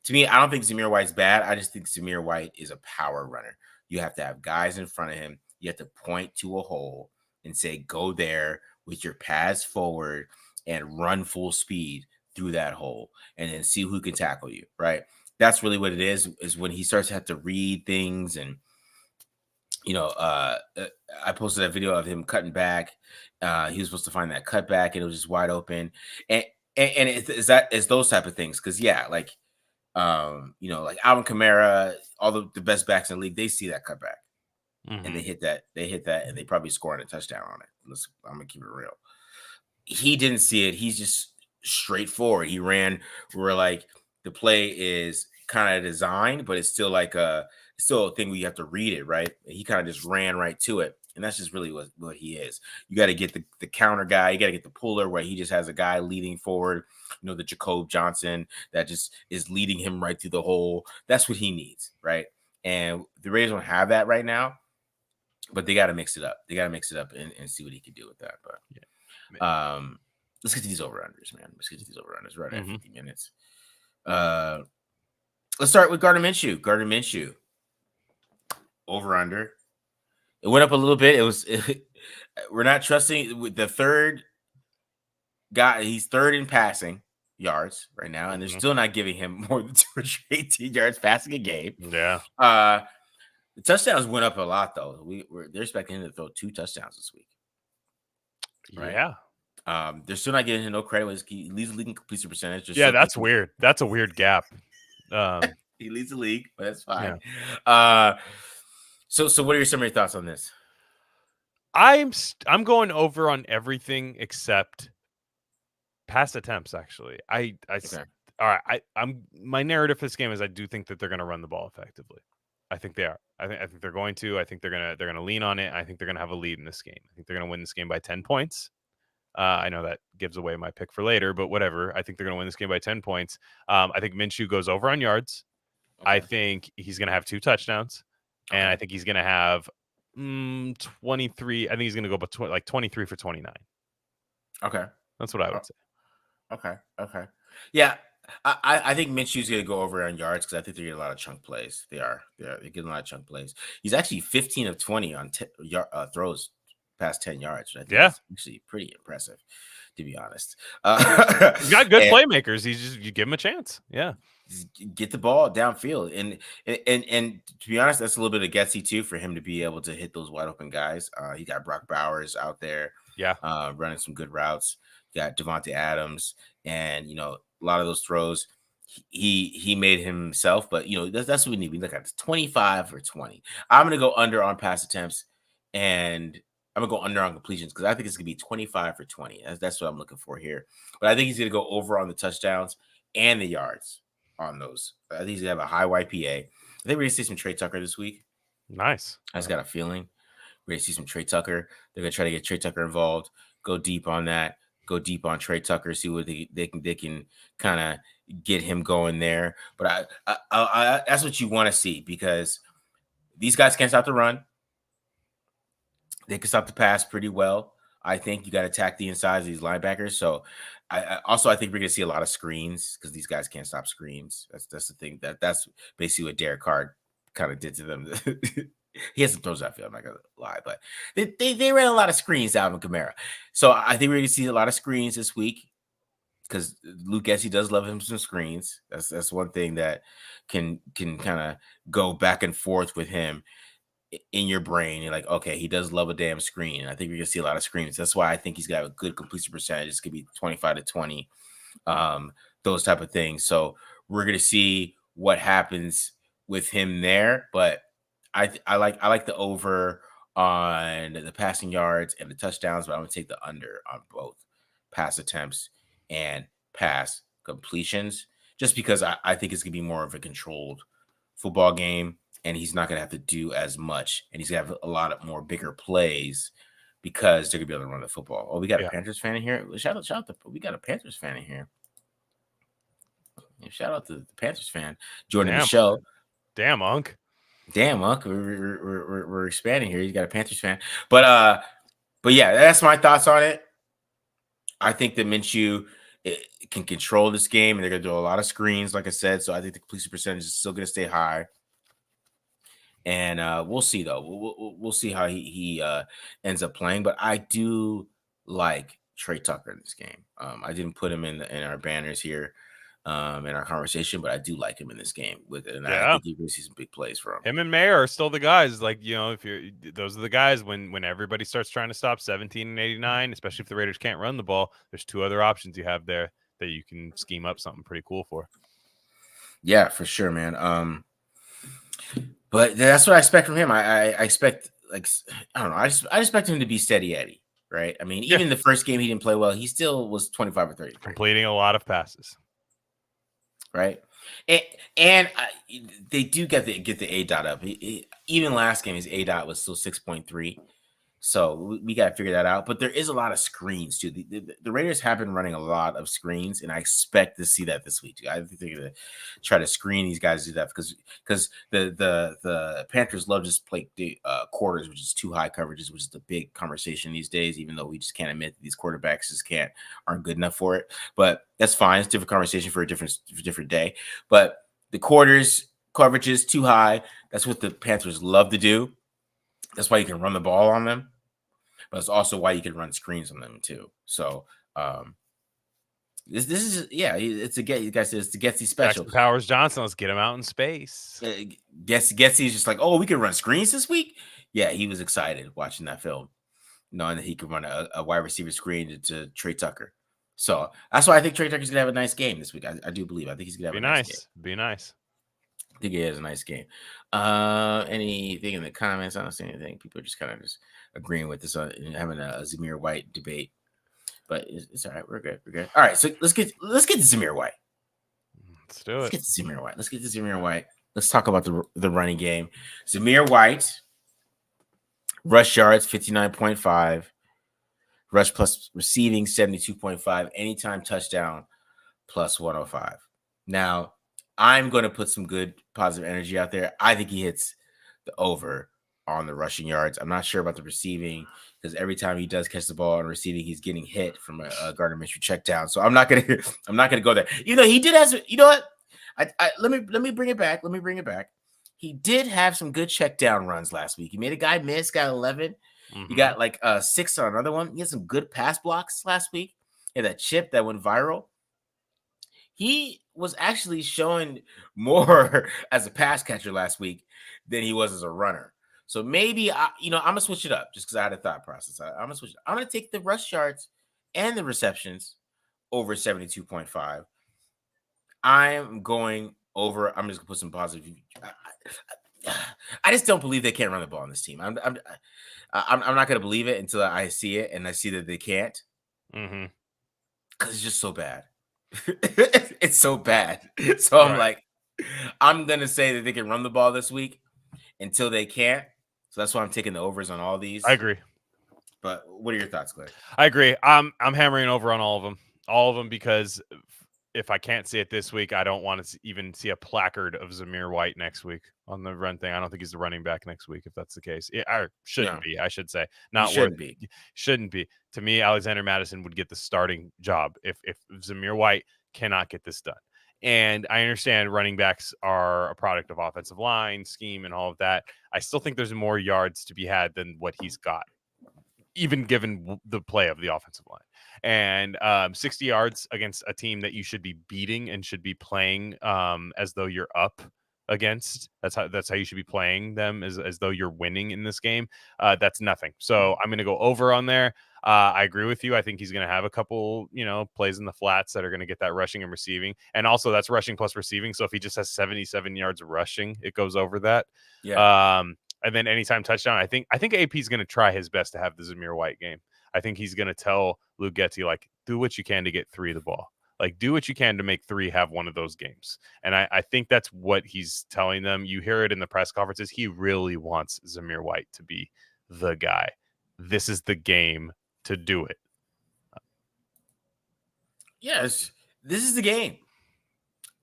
to me, I don't think Zamir White's bad. I just think Zamir White is a power runner. You have to have guys in front of him. You have to point to a hole and say, go there with your pass forward and run full speed through that hole, and then see who can tackle you, right? That's really what it is when he starts to have to read things. And, I posted a video of him cutting back. He was supposed to find that cutback, and it was just wide open. And it's those type of things. Because, like Alvin Kamara, all the best backs in the league, they see that cutback. and they hit that, and they probably scored a touchdown on it. I'm gonna keep it real. He didn't see it. He's just straightforward. He ran where like the play is kind of designed, but it's still like it's still a thing where you have to read it, right? He kind of just ran right to it. And that's just really what he is. You got to get the counter guy. You got to get the puller where he just has a guy leading forward, the Jacob Johnson that just is leading him right through the hole. That's what he needs, right? And the Raiders don't have that right now, but they got to mix it up. They got to mix it up and see what he can do with that. But let's get to these over-unders, man. Let's get to these over-unders. Right at 50 minutes. Let's start with Gardner Minshew. Gardner Minshew. Over-under. It went up a little bit. We're not trusting with the third guy. He's third in passing yards right now, and they're still not giving him more than 218 yards passing a game. Yeah. The touchdowns went up a lot, though. They're expecting him to throw 2 touchdowns this week. Right? Yeah. They're still not giving him no credit. He leads the league in completion percentage. Yeah, that's weird. That's a weird gap. He leads the league, but that's fine. Yeah. So what are some of your thoughts on this? I'm going over on everything except pass attempts. Actually, okay. All right. My narrative for this game is I do think that they're going to run the ball effectively. I think they are. I think they're going to. I think they're gonna lean on it. I think they're gonna have a lead in this game. I think they're gonna win this game by 10 points. I know that gives away my pick for later, but whatever. I think they're gonna win this game by 10 points. I think Minshew goes over on yards. Okay. I think he's gonna have 2 touchdowns, and I think he's gonna have 23. I think he's gonna go like 23 for 29. Okay, that's what I would say. Okay. Yeah. I think Minshew's going to go over on yards because I think they're getting a lot of chunk plays. They're getting a lot of chunk plays. He's actually 15 of 20 on throws past 10 yards. Which I think is actually pretty impressive, to be honest. He's got good playmakers. You give him a chance. Yeah, get the ball downfield, and to be honest, that's a little bit of gutsy too for him to be able to hit those wide open guys. He got Brock Bowers out there, running some good routes. You got Devontae Adams, and a lot of those throws he made himself, but that's what we need. We look at 25 or 20. I'm gonna go under on pass attempts, and I'm gonna go under on completions because I think it's gonna be 25 for 20. That's what I'm looking for here. But I think he's gonna go over on the touchdowns and the yards on those. I think he's gonna have a high YPA. I think we're gonna see some Trey Tucker this week. Nice. I just got a feeling we're gonna see some Trey Tucker. They're gonna try to get Trey Tucker involved. Go deep on that. Go deep on Trey Tucker, see what they can kind of get him going there. But I that's what you want to see because these guys can't stop the run. They can stop the pass pretty well. I think you got to attack the insides of these linebackers. So I think we're going to see a lot of screens because these guys can't stop screens. That's the thing. That's basically what Derek Carr kind of did to them. He has some throws out field, I'm not gonna lie, but they ran a lot of screens out of Kamara. So I think we're gonna see a lot of screens this week because Luke Gessie does love him some screens. That's one thing that can kind of go back and forth with him in your brain. You're like, okay, he does love a damn screen. I think we're gonna see a lot of screens. That's why I think he's got a good completion percentage. It's gonna be 25 to 20, those type of things. So we're gonna see what happens with him there, but I like the over on the passing yards and the touchdowns, but I'm gonna take the under on both pass attempts and pass completions, just because I think it's gonna be more of a controlled football game, and he's not gonna have to do as much, and he's gonna have a lot of more bigger plays because they're gonna be able to run the football. Oh, we got a Panthers fan in here. Shout out we got a Panthers fan in here. Shout out to the Panthers fan joining the show. Damn, Unc. Damn, Unc, we're expanding here. You got a Panthers fan, but yeah, that's my thoughts on it. I think that Minshew can control this game, and they're gonna do a lot of screens, like I said. So I think the completion percentage is still gonna stay high, and we'll see though. We'll see how he ends up playing, but I do like Trey Tucker in this game. I didn't put him in our banners here. In our conversation, but I do like him in this game with it, and I think you can see some big plays from him. Him and Mayer are still the guys. Like, those are the guys when everybody starts trying to stop 17 and 89, especially if the Raiders can't run the ball. There's 2 other options you have there that you can scheme up something pretty cool for. Yeah, for sure, man. But that's what I expect from him. I expect, like, I don't know. I expect him to be steady Eddie, right? I mean, Yeah. even the first game he didn't play well. He still was 25 or 33, Completing a lot of passes. right? And they do get the A dot up. Even last game, his A dot was still 6.3. So we got to figure that out. But there is a lot of screens too. The Raiders have been running a lot of screens, and I expect to see that this week too. I think they're gonna try to screen these guys, do that because the Panthers love just play quarters, which is too high coverages, which is the big conversation these days. Even though we just can't admit that these quarterbacks just aren't good enough for it. But that's fine. It's a different conversation for a different day. But the quarters coverages too high. That's what the Panthers love to do. That's why you can run the ball on them, but it's also why you can run screens on them too. So this is it's a get. You guys said it's the Getsy special. Jackson Powers Johnson, let's get him out in space. Getsy's just like, oh, we can run screens this week. Yeah, he was excited watching that film, knowing that he could run a wide receiver screen to Trey Tucker. So that's why I think Trey Tucker's gonna have a nice game this week. I do believe. I think he's gonna have a nice game. Be nice. I think he has a nice game. Anything in the comments? I don't see anything. People are just kind of just agreeing with this, having a Zamir White debate. But it's all right. We're good. All right. So let's get to Zamir White. Let's do it. Let's get to Zamir White. Let's talk about the running game. Zamir White, rush yards 59.5, rush plus receiving 72.5, anytime touchdown plus 105. Now, I'm going to put some good positive energy out there. I think he hits the over on the rushing yards. I'm not sure about the receiving because every time he does catch the ball on receiving, he's getting hit from a Gardner Minshew check down. So I'm not gonna go there. Even though he did have, you know what? Let me bring it back. He did have some good check down runs last week. He made a guy miss, got 11. Mm-hmm. He got like 6 on another one. He had some good pass blocks last week. He had that chip that went viral. He was actually showing more as a pass catcher last week than he was as a runner. So maybe I'm gonna switch it up just because I had a thought process. I'm gonna switch it. I'm gonna take the rush yards and the receptions over 72.5. I'm going over. I'm just gonna put some positive. I just don't believe they can't run the ball on this team. I'm not gonna believe it until I see it and I see that they can't. Mm-hmm. Because it's just so bad. It's so bad. So I'm like, I'm gonna say that they can run the ball this week until they can't. So that's why I'm taking the overs on all these. I agree. But what are your thoughts, Glen? I agree. I'm hammering over on all of them because if I can't see it this week, I don't want to even see a placard of Zamir White next week on the run thing. I don't think he's the running back next week if that's the case. Shouldn't be. I should say not shouldn't be. To me, Alexander Mattison would get the starting job if Zamir White cannot get this done. And I understand running backs are a product of offensive line, scheme, and all of that. I still think there's more yards to be had than what he's got, even given the play of the offensive line. And 60 yards against a team that you should be beating and should be playing as though you're up against. That's how you should be playing them, as though you're winning in this game. That's nothing. So I'm going to go over on there. I agree with you. I think he's going to have a couple, plays in the flats that are going to get that rushing and receiving. And also that's rushing plus receiving. So if he just has 77 yards of rushing, it goes over that. Yeah. And then anytime touchdown, I think AP is going to try his best to have the Zamir White game. I think he's going to tell Luke Getsy, like, do what you can to get 3 of the ball. Like, do what you can to make 3 have one of those games. And I think that's what he's telling them. You hear it in the press conferences. He really wants Zamir White to be the guy. This is the game to do it. Yes, this is the game.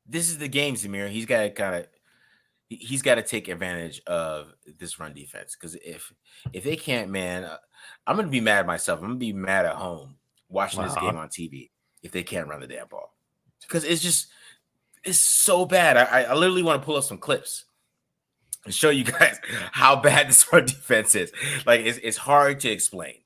This is the game, Zamir. He's got to take advantage of this run defense, because if they can't, man, I'm gonna be mad myself. I'm gonna be mad at home watching this game on TV if they can't run the damn ball, because it's so bad. I literally want to pull up some clips and show you guys how bad this run defense is. Like, it's hard to explain.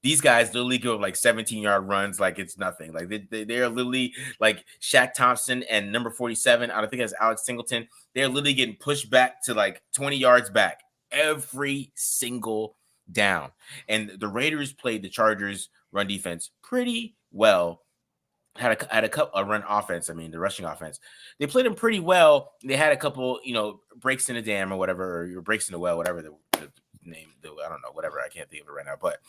These guys literally go like 17-yard runs like it's nothing. Like they're literally like Shaq Thompson and number 47. I don't think that's Alex Singleton. They're literally getting pushed back to like 20 yards back every single down. And the Raiders played the Chargers run defense pretty well had a run offense. I mean, the rushing offense. They played them pretty well. They had a couple, breaks in the dam or whatever, or breaks in the well, whatever the name. I don't know, whatever. I can't think of it right now. But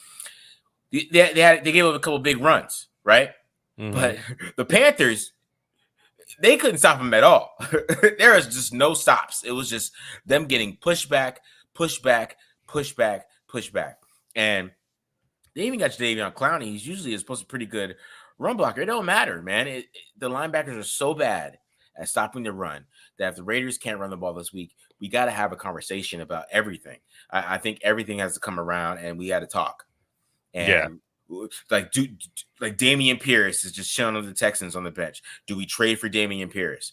they gave up a couple big runs, right? Mm-hmm. But the Panthers, they couldn't stop them at all. There was just no stops. It was just them getting pushed back, and they even got Jadeveon Clowney. He's usually supposed to be pretty good run blocker. It don't matter, man. The linebackers are so bad at stopping the run that if the Raiders can't run the ball this week, we got to have a conversation about everything. I think everything has to come around, and we got to talk. And like Dameon Pierce is just chilling with the Texans on the bench. Do we trade for Dameon Pierce?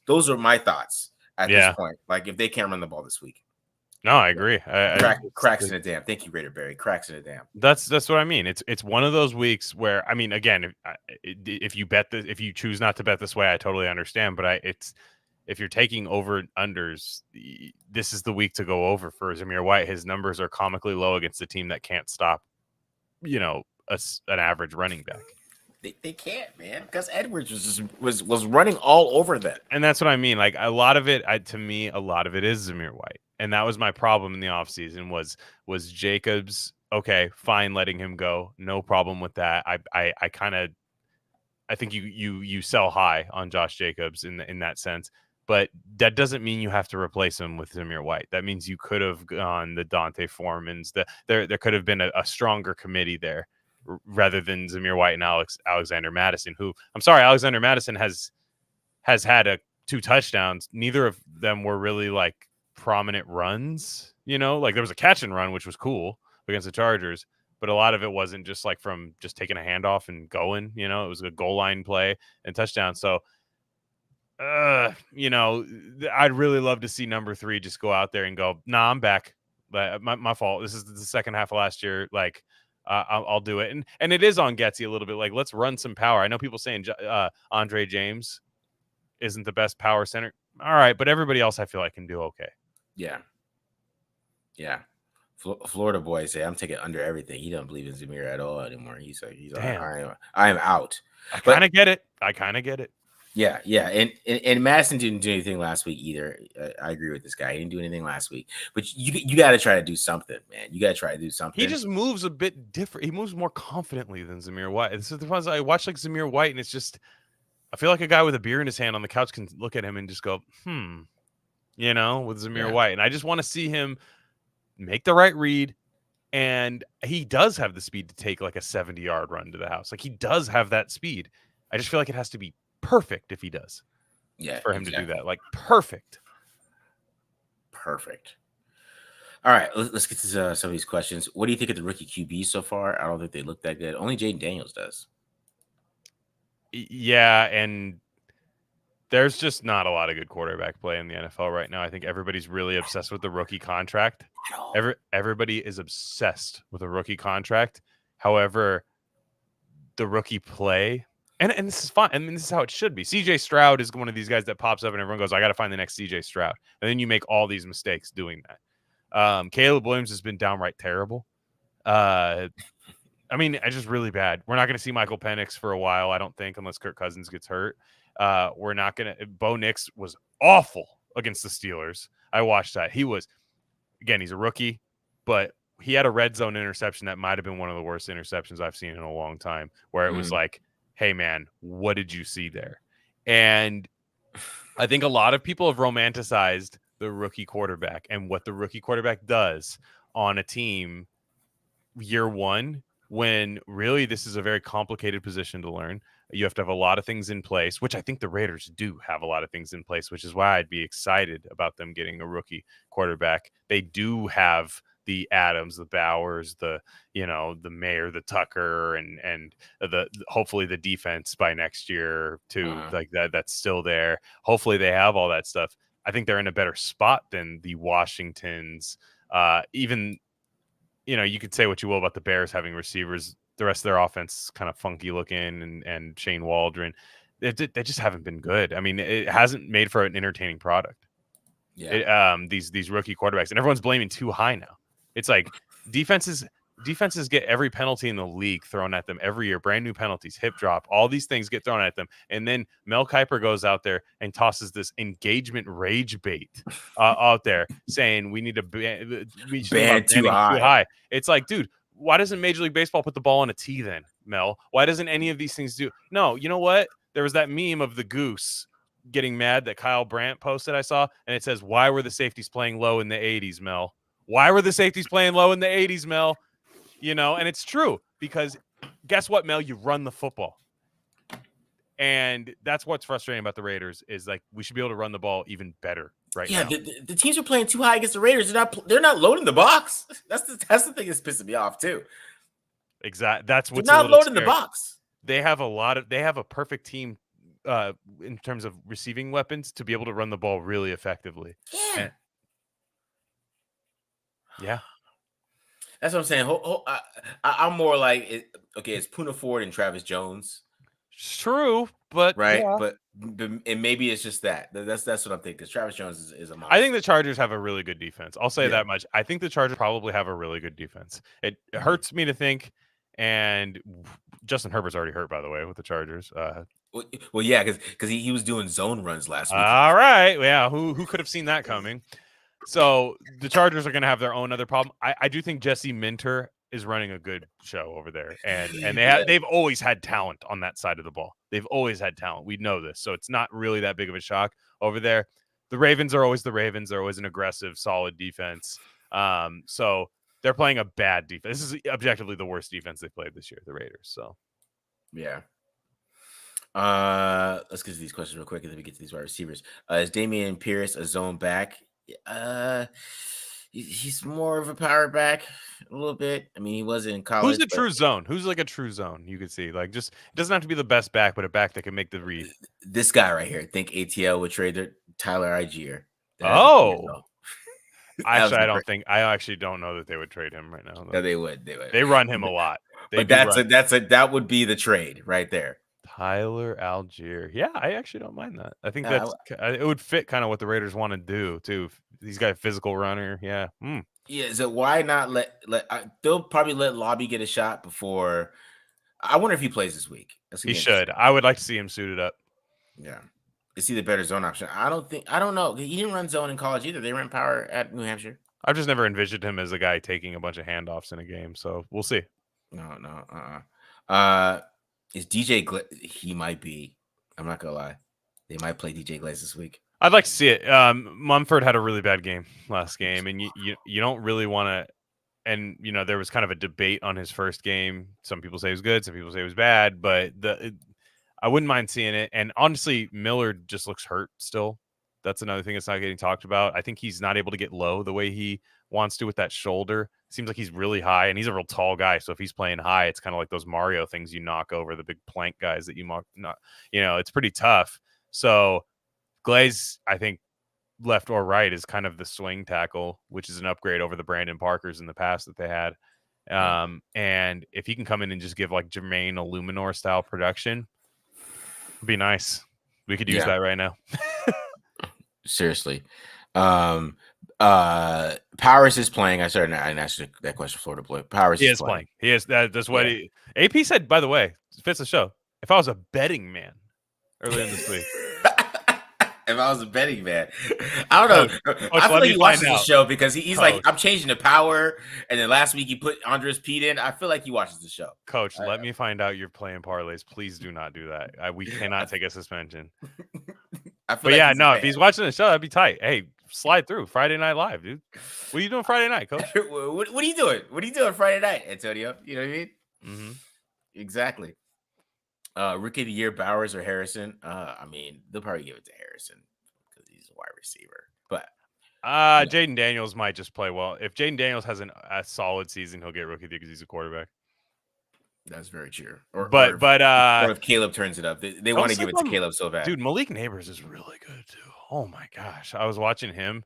Those are my thoughts at this point. Like, if they can't run the ball this week. No, I agree. Cracks in a dam. Thank you, Raider Barry. Cracks in a dam. That's what I mean. It's one of those weeks where, I mean, again, if you choose not to bet this way, I totally understand. But if you're taking over unders, this is the week to go over for Zamir White. His numbers are comically low against a team that can't stop, an average running back. They can't, man, because Edwards was running all over them. And that's what I mean. Like, a lot of it, to me, a lot of it is Zamir White. And that was my problem in the offseason was Jacobs. Okay, fine, letting him go. No problem with that. I think you sell high on Josh Jacobs in that sense. But that doesn't mean you have to replace him with Zamir White. That means you could have gone the Dante Foremans. There could have been a stronger committee there rather than Zamir White and Alexander Madison, who, I'm sorry, Alexander Madison has had 2 touchdowns. Neither of them were really like prominent runs, like there was a catch and run, which was cool against the Chargers, but a lot of it wasn't just like from just taking a handoff and going, it was a goal line play and touchdown. So, I'd really love to see number 3 just go out there and go, nah, I'm back. But my fault. This is the second half of last year. Like, I'll do it. And it is on Getsy a little bit. Like, let's run some power. I know people saying Andre James isn't the best power center. All right, but everybody else I feel like can do okay. Yeah. Florida boy say, I'm taking under everything. He doesn't believe in Zamir at all anymore. He's like, I am out. I kind of get it. Yeah. And Madison didn't do anything last week either. I agree with this guy. He didn't do anything last week. But you got to try to do something, man. You got to try to do something. He just moves a bit different. He moves more confidently than Zamir White. This is the ones I watch, like Zamir White, and it's just, I feel like a guy with a beer in his hand on the couch can look at him and just go, with Zamir White. And I just want to see him make the right read. And he does have the speed to take like a 70-yard run to the house. Like, he does have that speed. I just feel like it has to be perfect if he does. Yeah, for him to do that. Like, perfect. All right, let's get to some of these questions. What do you think of the rookie QB so far? I don't think they look that good. Only Jaden Daniels does. Yeah, and there's just not a lot of good quarterback play in the NFL right now. I think everybody's really obsessed with the rookie contract. Everybody is obsessed with a rookie contract. However, the rookie play, and this is fine. I mean, this is how it should be. CJ Stroud is one of these guys that pops up and everyone goes, I got to find the next CJ Stroud. And then you make all these mistakes doing that. Caleb Williams has been downright terrible. It's just really bad. We're not going to see Michael Penix for a while, I don't think, unless Kirk Cousins gets hurt. We're not going to. Bo Nix was awful against the Steelers. I watched that. He was, again, he's a rookie, but he had a red zone interception that might have been one of the worst interceptions I've seen in a long time, where it was like, hey, man, what did you see there? And I think a lot of people have romanticized the rookie quarterback and what the rookie quarterback does on a team year one, when really this is a very complicated position to learn. You have to have a lot of things in place, which I think the Raiders do have a lot of things in place, which is why I'd be excited about them getting a rookie quarterback. They do have the Adams, the Bowers, the Mayer, the Tucker, and the hopefully the defense by next year too. Like that's still there. Hopefully they have all that stuff. I think they're in a better spot than the Washingtons. Even, you could say what you will about the Bears having receivers. The rest of their offense is kind of funky looking, and Shane Waldron, they just haven't been good. I mean, it hasn't made for an entertaining product. Yeah. These rookie quarterbacks, and everyone's blaming too high now. It's like defenses defenses get every penalty in the league thrown at them every year. Brand new penalties, hip drop, all these things get thrown at them. And then Mel Kiper goes out there and tosses this engagement rage bait out there saying we need to we should think about too banning too high. high. It's like, dude, why doesn't Major League Baseball put the ball on a tee then, Mel? Why doesn't any of these things do? No, you know what? There was that meme of the goose getting mad that Kyle Brandt posted, I saw, and it says, why were the safeties playing low in the 80s, Mel? Why were the safeties playing low in the 80s, Mel? You know, and it's true because guess what, Mel? You run the football. And that's what's frustrating about the Raiders is like we should be able to run the ball even better right now. Yeah, the teams are playing too high against the Raiders. They're not loading the box. That's the thing that's pissing me off too. Exactly. That's what's not loading the box. They have a perfect team in terms of receiving weapons to be able to run the ball really effectively. Yeah. Yeah. That's what I'm saying. I'm more like, okay, it's Poona Ford and Travis Jones. It's true, but right, yeah. but and maybe it's just that. That's what I'm thinking. Because Travis Jones is a monster. I think the Chargers have a really good defense. I'll say that much. I think the Chargers probably have a really good defense. It hurts me to think, and Justin Herbert's already hurt, by the way, with the Chargers. Well, yeah, because he was doing zone runs last week. All right, yeah. Who could have seen that coming? So the Chargers are going to have their own other problem. I do think Jesse Minter is running a good show over there, and they've always had talent on that side of the ball. They've always had talent. We know this, so it's not really that big of a shock over there. The Ravens are always the Ravens. They're always an aggressive, solid defense. So they're playing a bad defense. This is objectively the worst defense they played this year, the Raiders. So, yeah. Let's get to these questions real quick, and then we get to these wide receivers. Is Damian Pierce a zone back? He's more of a power back a little bit. I mean, he was in college. Who's a true zone? Who's like a true zone? You could see, like, just it doesn't have to be the best back, but a back that can make the read. This guy right here. Think ATL would trade Tyler Algier. Oh, actually, I actually don't know that they would trade him right now. No, they would. They run him a lot. That would be the trade right there. Tyler Algier. Yeah, I actually don't mind that. I think it would fit kind of what the Raiders want to do too. He's got a physical runner. Yeah. Yeah. So why not they'll probably let Lobby get a shot before. I wonder if he plays this week. He should. I would like to see him suited up. Yeah. Is he the better zone option? I don't know. He didn't run zone in college either. They ran power at New Hampshire. I've just never envisioned him as a guy taking a bunch of handoffs in a game. So we'll see. No. Is DJ Glen? He might be. I'm not gonna lie. They might play DJ Glaze this week. I'd like to see it. Mumford had a really bad game last game, and you don't really want to. And there was kind of a debate on his first game. Some people say it was good, some people say it was bad, but I wouldn't mind seeing it. And honestly, Miller just looks hurt still. That's another thing that's not getting talked about. I think he's not able to get low the way he wants to with that shoulder. Seems like he's really high, and he's a real tall guy. So if he's playing high, it's kind of like those Mario things you knock over, the big plank guys that you knock. It's pretty tough. So Glaze, I think, left or right is kind of the swing tackle, which is an upgrade over the Brandon Parkers in the past that they had. And if he can come in and just give like Jermaine Illuminor style production, it'd be nice. We could use that right now. Seriously. Powers is playing. I asked that question Florida Boy. Powers is playing. He is. That's what AP said, by the way, fits the show. If I was a betting man earlier in this week. If I was a betting man, I don't know. Coach, I feel like he watches the show because he's like, I'm changing the power. And then last week he put Andres Pete in. I feel like he watches the show. Coach, let me find out you're playing parlays. Please do not do that. We cannot take a suspension. If he's watching the show, that'd be tight. Hey, slide through Friday Night Live, dude. What are you doing Friday night, Coach? What are you doing? What are you doing Friday night, Antonio? You know what I mean? Mm-hmm. Exactly. Rookie of the year, Bowers or Harrison? I mean, they'll probably give it to Harrison because he's a wide receiver. But Jaden Daniels might just play well. If Jaden Daniels has a solid season, he'll get rookie of the year because he's a quarterback. That's very true. Or if Caleb turns it up, they want to give it to Caleb so bad. Dude, Malik Neighbors is really good too. Oh my gosh, I was watching him,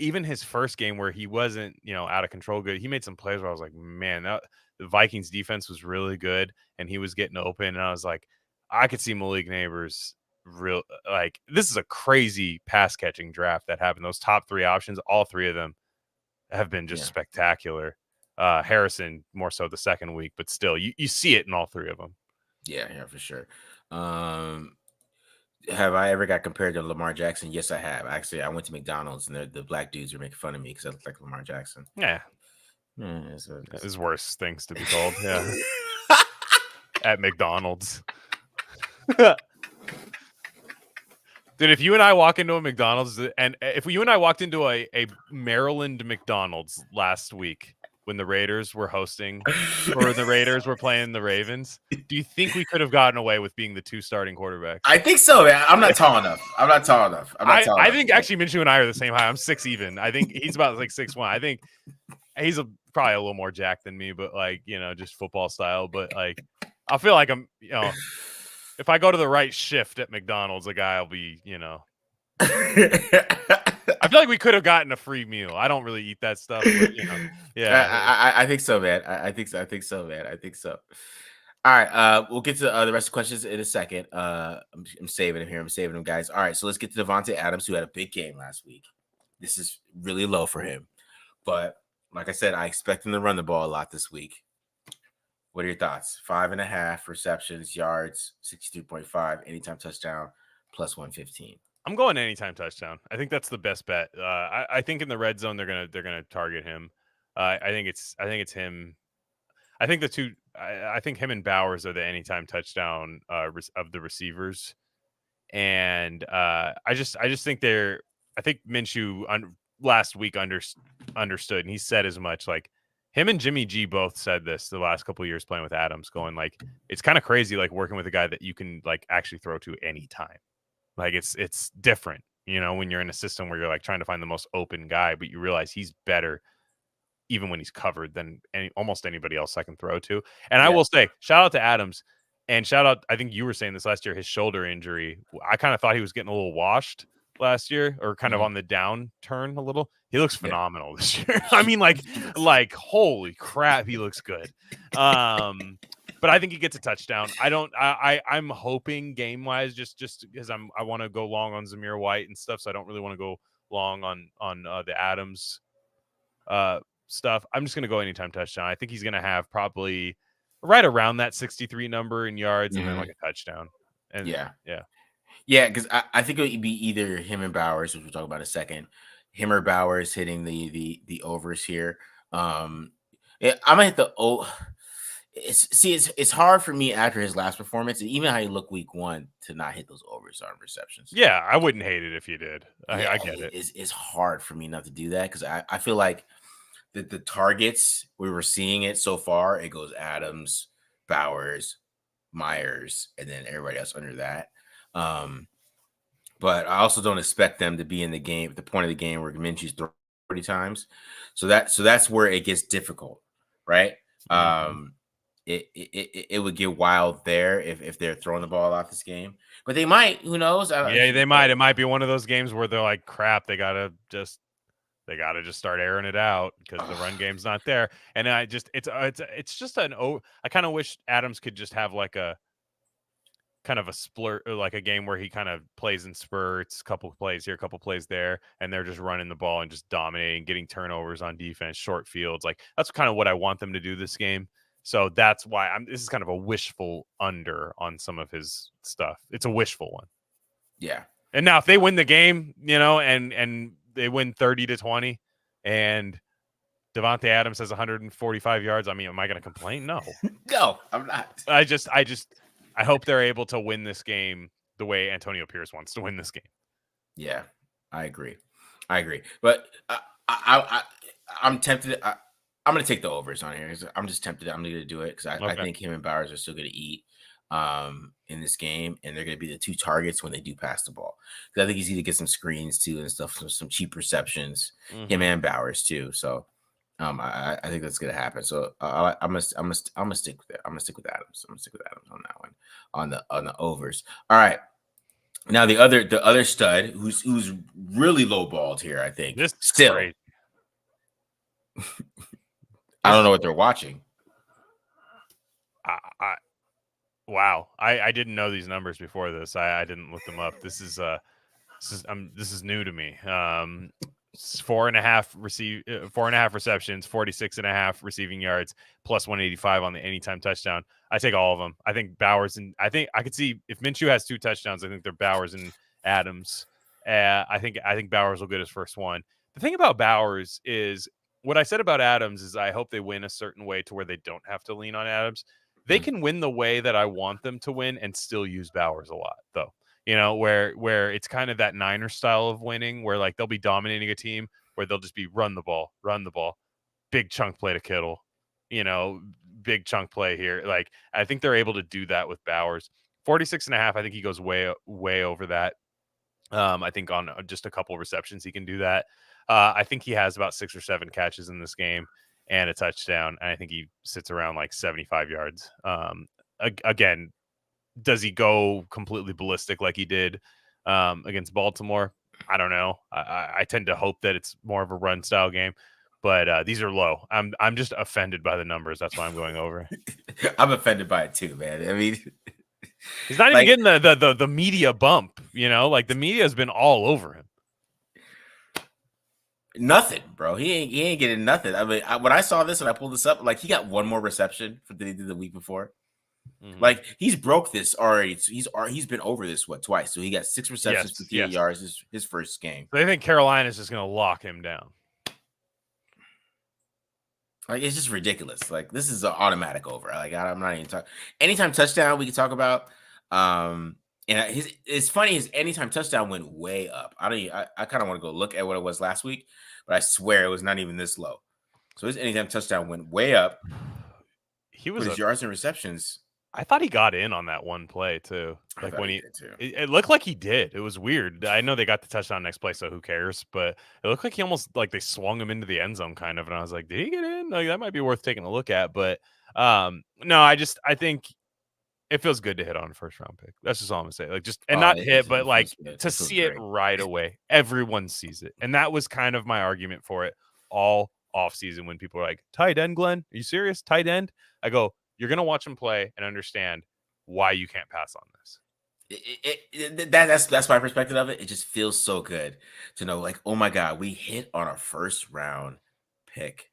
even his first game where he wasn't out of control good. He made some plays where I was like, man, the Vikings defense was really good, and he was getting open, and I was like, I could see Malik Neighbors this is a crazy pass catching draft that happened. Those top three options, all three of them have been just spectacular. Harrison more so the second week, but still, you see it in all three of them. Yeah, for sure. Have I ever got compared to Lamar Jackson? Yes, I have. Actually, I went to McDonald's and the black dudes were making fun of me because I look like Lamar Jackson. Yeah. There's worse things to be called. Yeah. At McDonald's. Dude, if you and I walk into a McDonald's, and if you and I walked into a Maryland McDonald's last week when the Raiders were hosting, or the Raiders were playing the Ravens, do you think we could have gotten away with being the two starting quarterbacks? I think so, man. I'm not tall enough. I think actually Minshew and I are the same height. I'm 6 even. I think he's about like 6'1". I think he's probably a little more jacked than me, but like, just football style. But like, I feel like I'm, if I go to the right shift at McDonald's, the guy will be, I feel like we could have gotten a free meal. I don't really eat that stuff, but yeah. I think so, man. I think so. I think so, man. I think so. All right. We'll get to the rest of the questions in a second. I'm saving them here. I'm saving them, guys. All right. So let's get to Davante Adams, who had a big game last week. This is really low for him. But like I said, I expect him to run the ball a lot this week. What are your thoughts? 5.5 receptions, yards, 63.5, anytime touchdown, plus 115. I'm going anytime touchdown. I think that's the best bet. I think in the red zone they're gonna target him. I think it's him. I think I think him and Bowers are the anytime touchdown of the receivers, and I just think I think Minshew last week understood, and he said as much. Like, him and Jimmy G both said this the last couple of years playing with Adams, going like, it's kind of crazy, like working with a guy that you can like actually throw to anytime. Like, it's different, when you're in a system where you're like trying to find the most open guy, but you realize he's better even when he's covered than almost anybody else I can throw to. And I will say, shout out to Adams, and shout out, I think you were saying this last year, his shoulder injury. I kind of thought he was getting a little washed last year, or kind of on the downturn a little. He looks phenomenal this year. I mean, like holy crap, he looks good. But I think he gets a touchdown. I'm hoping game wise, just because I want to go long on Zamir White and stuff, so I don't really want to go long on the Adams stuff. I'm just gonna go anytime touchdown. I think he's gonna have probably right around that 63 number in yards, and then like a touchdown. And yeah, because I think it would be either him and Bowers, which we'll talk about in a second. Him or Bowers hitting the overs here. I'm gonna hit the It's hard for me after his last performance, and even how he looked week 1, to not hit those overs on receptions. Yeah, I wouldn't hate it if you did. I get it. It's hard for me not to do that, because I feel like the targets we were seeing it so far, it goes Adams, Bowers, Myers, and then everybody else under that. But I also don't expect them to be in the game, the point of the game where Minshew's 30 times. So that's where it gets difficult, right? It would get wild there if they're throwing the ball off this game, but they might. Who knows? They might. It might be one of those games where they're like, crap, they gotta just start airing it out because the run game's not there. And it's just I kind of wish Adams could just have like a kind of a splurt, or like a game where he kind of plays in spurts, couple plays here, couple plays there, and they're just running the ball and just dominating, getting turnovers on defense, short fields. Like, that's kind of what I want them to do this game. So that's why this is kind of a wishful under on some of his stuff. It's a wishful one. Yeah. And now if they win the game, and they win 30-20, and Davante Adams has 145 yards, I mean, am I going to complain? No. No, I'm not. I hope they're able to win this game the way Antonio Pierce wants to win this game. Yeah, I agree. But I'm tempted. I'm going to take the overs on here. I'm just tempted. I'm going to do it because I think him and Bowers are still going to eat in this game, and they're going to be the two targets when they do pass the ball. Because I think he's going to get some screens too and stuff, some cheap receptions. Him and Bowers too. So I think that's going to happen. So I'm gonna stick with it. I'm gonna stick with Adams. I'm gonna stick with Adams on that one, on the overs. All right. Now the other stud who's really lowballed here, I think. This still. Great. I don't know what they're watching. Wow. I didn't know these numbers before this. I didn't look them up. This is new to me. 4.5 receptions, 46.5 receiving yards, plus 185 on the anytime touchdown. I take all of them. I think Bowers, and I think I could see if Minshew has 2 touchdowns, I think they're Bowers and Adams. I think Bowers will get his first one. The thing about Bowers is what I said about Adams is I hope they win a certain way to where they don't have to lean on Adams. They can win the way that I want them to win and still use Bowers a lot, though. Where it's kind of that Niner style of winning, where like they'll be dominating a team, where they'll just be run the ball, big chunk play to Kittle, big chunk play here. Like I think they're able to do that with Bowers. 46.5, I think he goes way over that. I think on just a couple of receptions he can do that. I think he has about 6 or 7 catches in this game and a touchdown, and I think he sits around like 75 yards. Again, does he go completely ballistic like he did against Baltimore? I don't know. I tend to hope that it's more of a run style game, but these are low. I'm just offended by the numbers. That's why I'm going over. I'm offended by it too, man. I mean, he's not even getting the media bump. Like the media has been all over him. Nothing, bro. He ain't getting nothing. I mean, when I saw this and I pulled this up, like he got one more reception than he did the week before. Mm-hmm. Like he's broke this already. He's been over this twice. So he got 6 receptions, 58 yards his first game. So I think Carolina's just going to lock him down. Like it's just ridiculous. Like this is an automatic over. Like I'm not even talking. Anytime touchdown we can talk about. And it's funny. His anytime touchdown went way up. I kind of want to go look at what it was last week, but I swear it was not even this low. So his anytime touchdown went way up. He was his yards and receptions. I thought he got in on that one play too. Like when it looked like he did. It was weird. I know they got the touchdown next play, so who cares? But it looked like he almost like they swung him into the end zone kind of. And I was like, did he get in? Like that might be worth taking a look at. But no, I think it feels good to hit on a first round pick. That's just all I'm gonna say. Like just and not hit, but like to see it right away. Everyone sees it. And that was kind of my argument for it all off season when people are like, tight end, Glen? Are you serious? Tight end? I go, you're going to watch him play and understand why you can't pass on this. That's my perspective of it. It just feels so good to know, like, oh my God, we hit on our first round pick.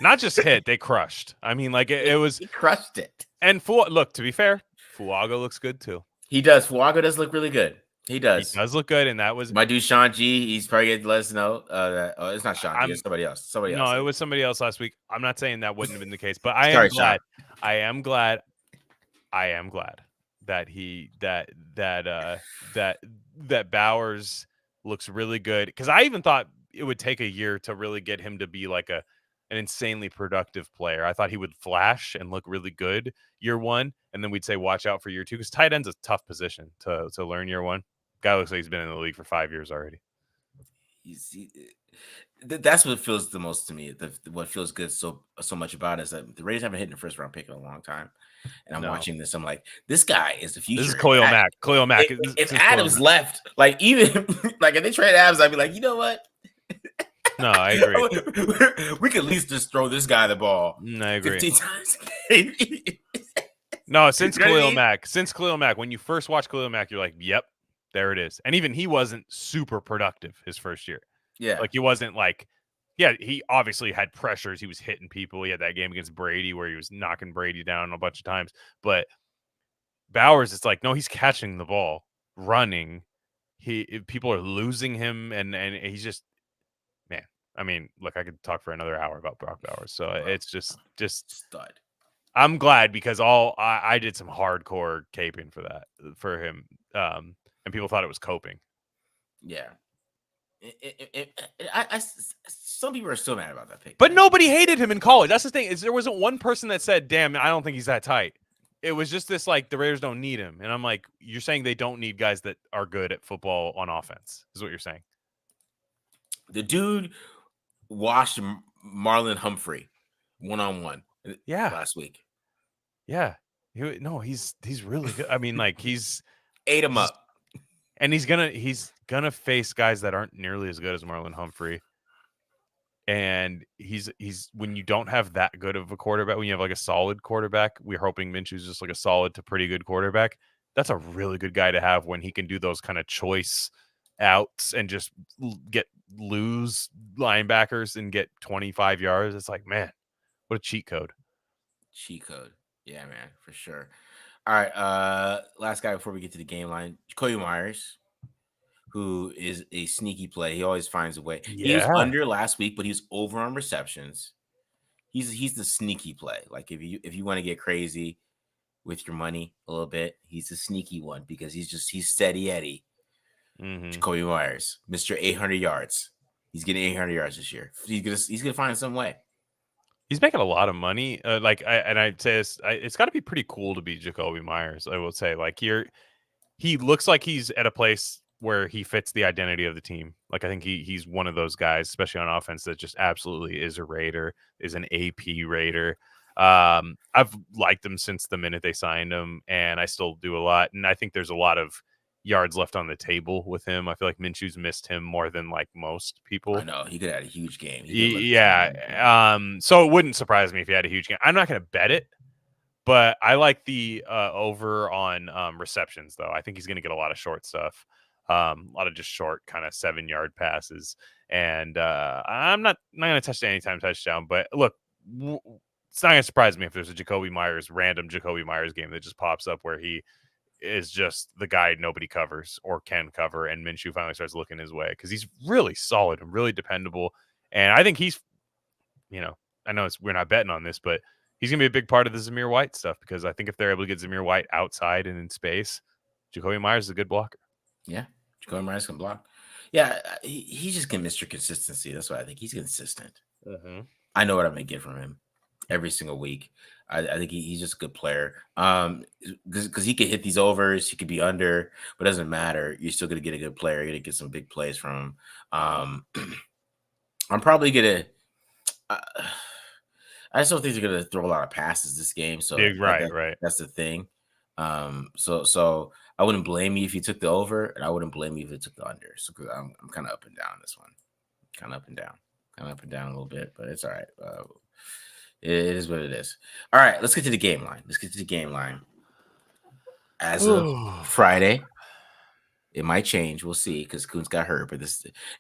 Not just hit, they crushed. I mean, like it was he crushed it. And look, to be fair, Fuaga looks good too. He does. Fuaga does look really good. He does. He does look good, and that was my dude Sean G. He's probably going to let us know. It's not Sean G. It's somebody else. No, it was somebody else last week. I'm not saying that wouldn't have been the case, but I am glad. I am glad that Bowers looks really good, because I even thought it would take a year to really get him to be like an insanely productive player. I thought he would flash and look really good year one, and then we'd say watch out for year two, because tight end's a tough position to learn year one. Guy looks like he's been in the league for 5 years already. That's what feels the most to me. What feels good so much about it is that the Raiders haven't hit a first round pick in a long time. And I'm watching this. I'm like, this guy is the future. This is Khalil Mack. Khalil Mack. If Adams left, like even like if they trade Adams, I'd be like, you know what? No, I agree. We could at least just throw this guy the ball. I agree. 15 times. No, since Khalil Mack, when you first watch Khalil Mack, you're like, yep, there it is. And even he wasn't super productive his first year. Yeah. Like he wasn't like, he obviously had pressures. He was hitting people. He had that game against Brady where he was knocking Brady down a bunch of times. But Bowers, it's like, no, he's catching the ball, running. People are losing him, and he's just, man. I mean, look, I could talk for another hour about Brock Bowers. So it's just stud. I'm glad, because I did some hardcore caping for him. And people thought it was coping. Yeah. Some people are still mad about that pick. But nobody hated him in college. That's the thing. Is there wasn't one person that said, damn, I don't think he's that tight. It was just this, like, the Raiders don't need him. And I'm like, you're saying they don't need guys that are good at football on offense, is what you're saying. The dude washed Marlon Humphrey one-on-one last week. Yeah. He's really good. I mean, like, he's ate him up. And he's gonna face guys that aren't nearly as good as Marlon Humphrey. And he's when you don't have that good of a quarterback, when you have like a solid quarterback, we're hoping Minshew's just like a solid to pretty good quarterback. That's a really good guy to have when he can do those kind of choice outs and just get lose linebackers and get 25 yards. It's like, man, what a cheat code. Cheat code. Yeah, man, for sure. All right. Last guy before we get to the game line, Jacoby Myers, who is a sneaky play. He always finds a way. He was Yeah. under last week, but he was over on receptions. He's the sneaky play. Like if you want to get crazy with your money a little bit, he's the sneaky one because he's steady Eddie. Jacoby Myers, Mr. 800 yards. He's getting 800 yards this year. He's gonna find some way. He's making a lot of money. I'd say it's got to be pretty cool to be Jacoby Myers. I will say, like, he looks like he's at a place where he fits the identity of the team. Like, I think he's one of those guys, especially on offense, that just absolutely is a Raider, is an AP Raider. I've liked him since the minute they signed him, and I still do a lot. And I think there's a lot of yards left on the table with him. I feel like Minshew's missed him more than like most people. I know he could have had a huge game. Yeah. So it wouldn't surprise me if he had a huge game. I'm not going to bet it, but I like the over on receptions, though. I think he's going to get a lot of short stuff, a lot of just short kind of 7-yard passes. And I'm not going to touch the anytime touchdown, but look, it's not going to surprise me if there's a random Jacoby Myers game that just pops up where he is just the guy nobody covers or can cover, and Minshew finally starts looking his way because he's really solid and really dependable. And I think he's, I know we're not betting on this, but he's going to be a big part of the Zamir White stuff because I think if they're able to get Zamir White outside and in space, Jacoby Myers is a good blocker. Yeah, Jacoby Myers can block. Yeah, he's just getting Mr. Consistency. That's why I think he's consistent. I know what I'm going to get from him every single week. I think he's just a good player. Because he could hit these overs, he could be under, but it doesn't matter. You're still going to get a good player. You're going to get some big plays from him. I'm probably going to. I just don't think they're going to throw a lot of passes this game. So right. That's the thing. So I wouldn't blame you if you took the over, and I wouldn't blame you if you took the under. So I'm kind of up and down on this one. Kind of up and down a little bit, but it's all right. It is what it is. All right, let's get to the game line. As of Friday, it might change. We'll see because Koonce got hurt, but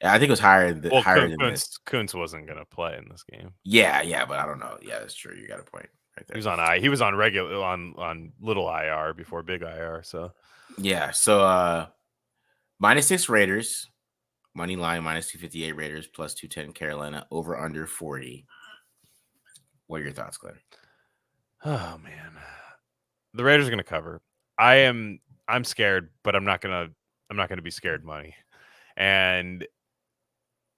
I think it was higher than this. Koonce wasn't going to play in this game. Yeah, but I don't know. Yeah, that's true. You got a point right there. He was on regular on little IR before big IR. So yeah, so -6 Raiders, money line -258 Raiders, +210 Carolina, over under 40. What are your thoughts, Glenn? Oh man, the Raiders are going to cover. I'm scared, but I'm not gonna be scared money, and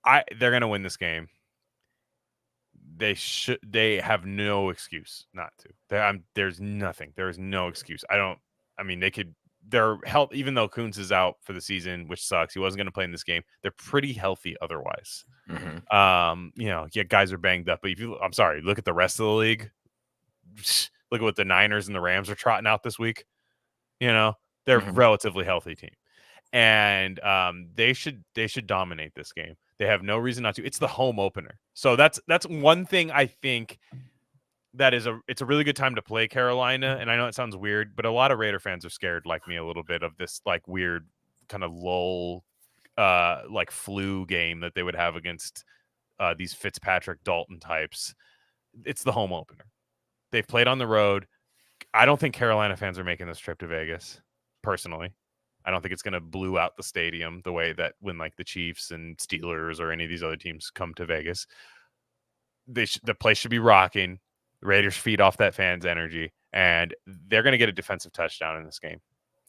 they're going to win this game. They have no excuse not to. There's no excuse. They're health, even though Koonce is out for the season, which sucks. He wasn't going to play in this game. They're pretty healthy otherwise. Guys are banged up, but I'm sorry, look at the rest of the league. Look at what the Niners and the Rams are trotting out this week. They're a relatively healthy team, and they should dominate this game. They have no reason not to. It's the home opener, so that's one thing I think it's a really good time to play Carolina. And I know it sounds weird, but a lot of Raider fans are scared, like me, a little bit of this like weird kind of lull, like flu game that they would have against these Fitzpatrick Dalton types. It's the home opener. They've played on the road. I don't think Carolina fans are making this trip to Vegas. Personally, I don't think it's going to blue out the stadium the way that when like the Chiefs and Steelers or any of these other teams come to Vegas. The place should be rocking. The Raiders feed off that fans' energy, and they're going to get a defensive touchdown in this game,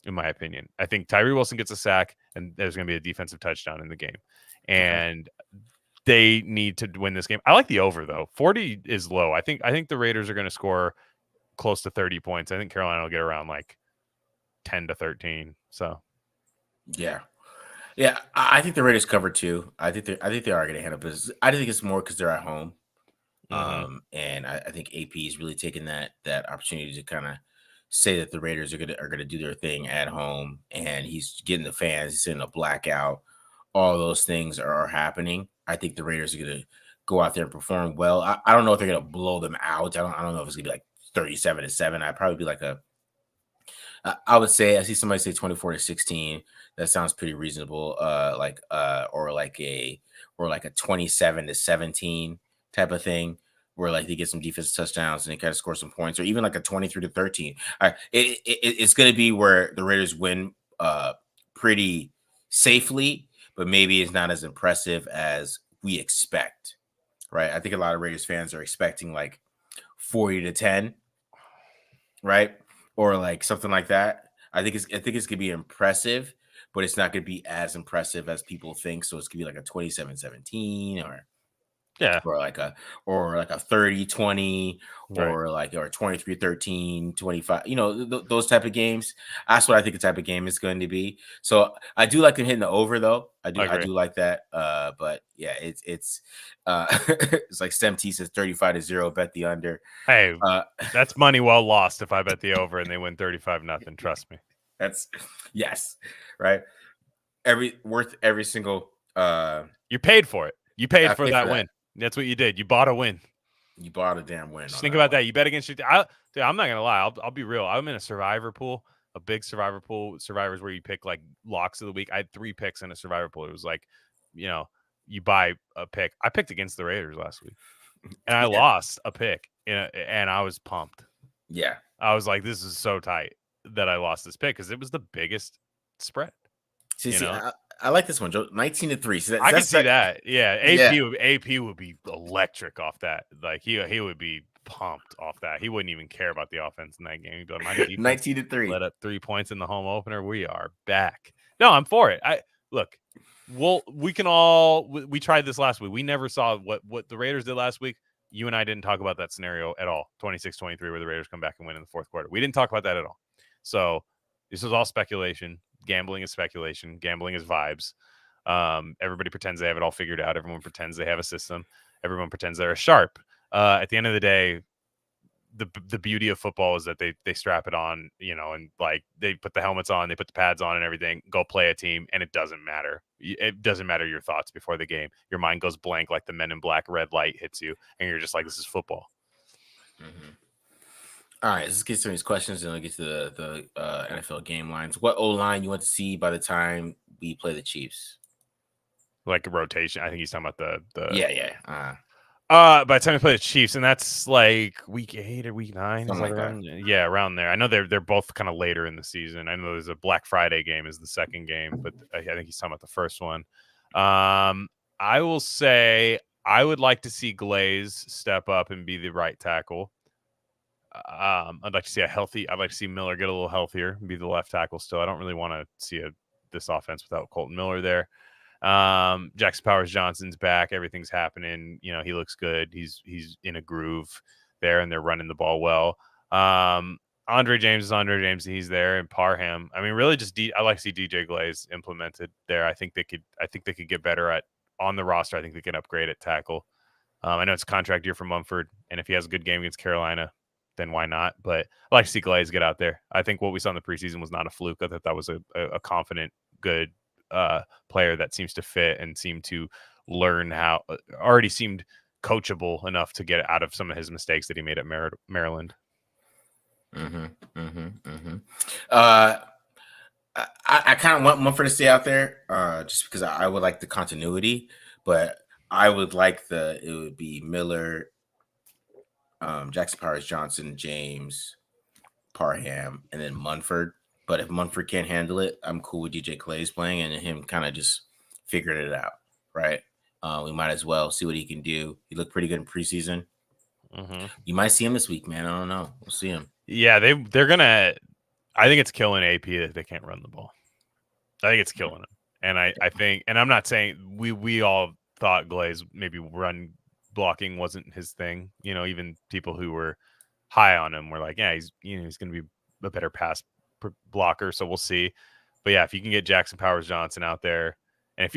in my opinion. I think Tyree Wilson gets a sack, and there's going to be a defensive touchdown in the game. And they need to win this game. I like the over, though. 40 is low. I think the Raiders are going to score close to 30 points. I think Carolina will get around like 10 to 13. So, yeah. I think the Raiders cover too. I think they are going to handle business. I think it's more because they're at home. And I think AP is really taking that opportunity to kind of say that the Raiders are gonna do their thing at home, and he's getting the fans. He's in a blackout. All those things are happening. I think the Raiders are gonna go out there and perform well. I don't know if they're gonna blow them out. I don't know if it's gonna be like 37-7. I'd probably be like I would say I see somebody say 24-16. That sounds pretty reasonable. Or like a or like a 27-17 type of thing, where like they get some defensive touchdowns and they kind of score some points, or even like a 23-13. It's going to be where the Raiders win pretty safely, but maybe it's not as impressive as we expect, right? I think a lot of Raiders fans are expecting like 40-10, right? Or like something like that. I think it's gonna be impressive, but it's not gonna be as impressive as people think. So it's gonna be like a 27-17 or like a 30-20 or like or 23-13, 25, those type of games. That's what I think the type of game is going to be. So I do like them hitting the over though. I do like that. But yeah, it's it's like Stem T says 35-0, bet the under. Hey, that's money well lost if I bet the over and they win 35-0. Trust me. That's yes, right. Every single you paid for it. You paid for that win. That's what you did. You bought a win. You bought a damn win. Just think about that. You bet against your. Dude, I'm not gonna lie. I'll be real. I'm in a survivor pool, a big survivor pool. Survivors where you pick like locks of the week. I had 3 picks in a survivor pool. It was like, you buy a pick. I picked against the Raiders last week, and I lost a pick, and I was pumped. Yeah, I was like, this is so tight that I lost this pick because it was the biggest spread. I like this one, Joe. 19-3. So I can see that. Yeah, AP would be electric off that. Like he would be pumped off that. He wouldn't even care about the offense in that game. He'd be like, my defense 19-3. Let up 3 points in the home opener. We are back. No, I'm for it. We tried this last week. We never saw what the Raiders did last week. You and I didn't talk about that scenario at all. 26-23, where the Raiders come back and win in the fourth quarter. We didn't talk about that at all. So this was all speculation. Gambling is speculation. Gambling is vibes. Everybody pretends they have it all figured out. Everyone pretends they have a system. Everyone pretends they're a sharp. At the end of the day, the beauty of football is that they strap it on, and like they put the helmets on, they put the pads on and everything, go play a team, and it doesn't matter. It doesn't matter your thoughts before the game. Your mind goes blank like the Men in Black red light hits you, and you're just like, this is football. Mm-hmm. All right, let's get to these questions and we'll get to the NFL game lines. What O-line you want to see by the time we play the Chiefs? Like a rotation. I think he's talking about the yeah. By the time we play the Chiefs, and that's like week 8 or week 9, something like around, that. Yeah, around there. I know they're both kind of later in the season. I know there's a Black Friday game is the second game, but I think he's talking about the first one. I will say I would like to see Glaze step up and be the right tackle. I'd like to see Miller get a little healthier and be the left tackle still. I don't really want to see this offense without Colton Miller there. Jackson Powers-Johnson's back. Everything's happening. He looks good. He's in a groove there, and they're running the ball well. Andre James is Andre James. He's there, and Parham. I mean, really, I like to see DJ Glaze implemented there. I think they could get better at on the roster. I think they can upgrade at tackle. I know it's a contract year for Mumford, and if he has a good game against Carolina, then why not? But I like to see Glaze get out there. I think what we saw in the preseason was not a fluke. I thought that was a confident, good player that seems to fit and seemed to learn already seemed coachable enough to get out of some of his mistakes that he made at Maryland. I kind of want Mumford to stay out there just because I would like the continuity, but I would like it would be Miller, Jackson Powers-Johnson, James, Parham, and then Munford. But if Munford can't handle it, I'm cool with DJ Glaze playing and him kind of just figuring it out, right? We might as well see what he can do. He looked pretty good in preseason. Mm-hmm. You might see him this week, man. I don't know. We'll see him. Yeah, they're gonna. I think it's killing AP that they can't run the ball. I think it's killing him, and I think, and I'm not saying we all thought Glaze maybe run blocking wasn't his thing. Even people who were high on him were like, yeah, he's going to be a better pass blocker. So we'll see. But yeah, if you can get Jackson Powers-Johnson out there, and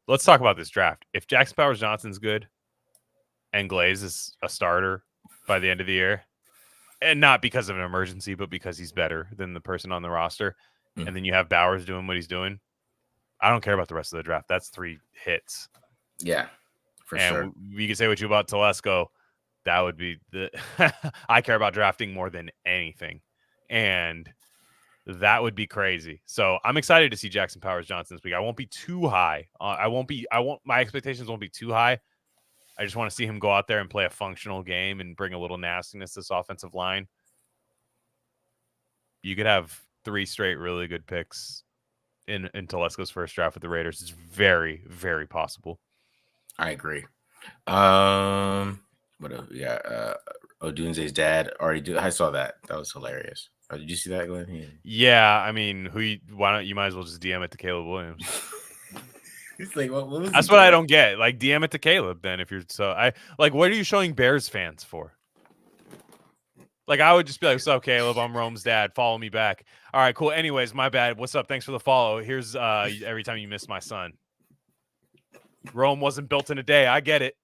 let's talk about this draft. If Jackson Powers-Johnson's good and Glaze is a starter by the end of the year, and not because of an emergency, but because he's better than the person on the roster, and then you have Bowers doing what he's doing, I don't care about the rest of the draft. That's 3 hits. Yeah, for sure. You can say what you about Telesco. That would be I care about drafting more than anything. And That would be crazy. So I'm excited to see Jackson Powers Johnson this week. I won't be too high. My expectations won't be too high. I just want to see him go out there and play a functional game and bring a little nastiness to this offensive line. You could have 3 straight really good picks in Telesco's first draft with the Raiders. It's very, very possible. I agree. Odunze's dad already do. I saw that. That was hilarious. Oh, did you see that, Glen? Yeah, I mean, why don't you might as well just DM it to Caleb Williams. He's like, what was That's what I don't get. Like, DM it to Caleb then if you're what are you showing Bears fans for? Like, I would just be like, what's up, Caleb? I'm Rome's dad. Follow me back. All right, cool. Anyways, my bad. What's up? Thanks for the follow. Here's every time you miss my son. Rome wasn't built in a day. I get it.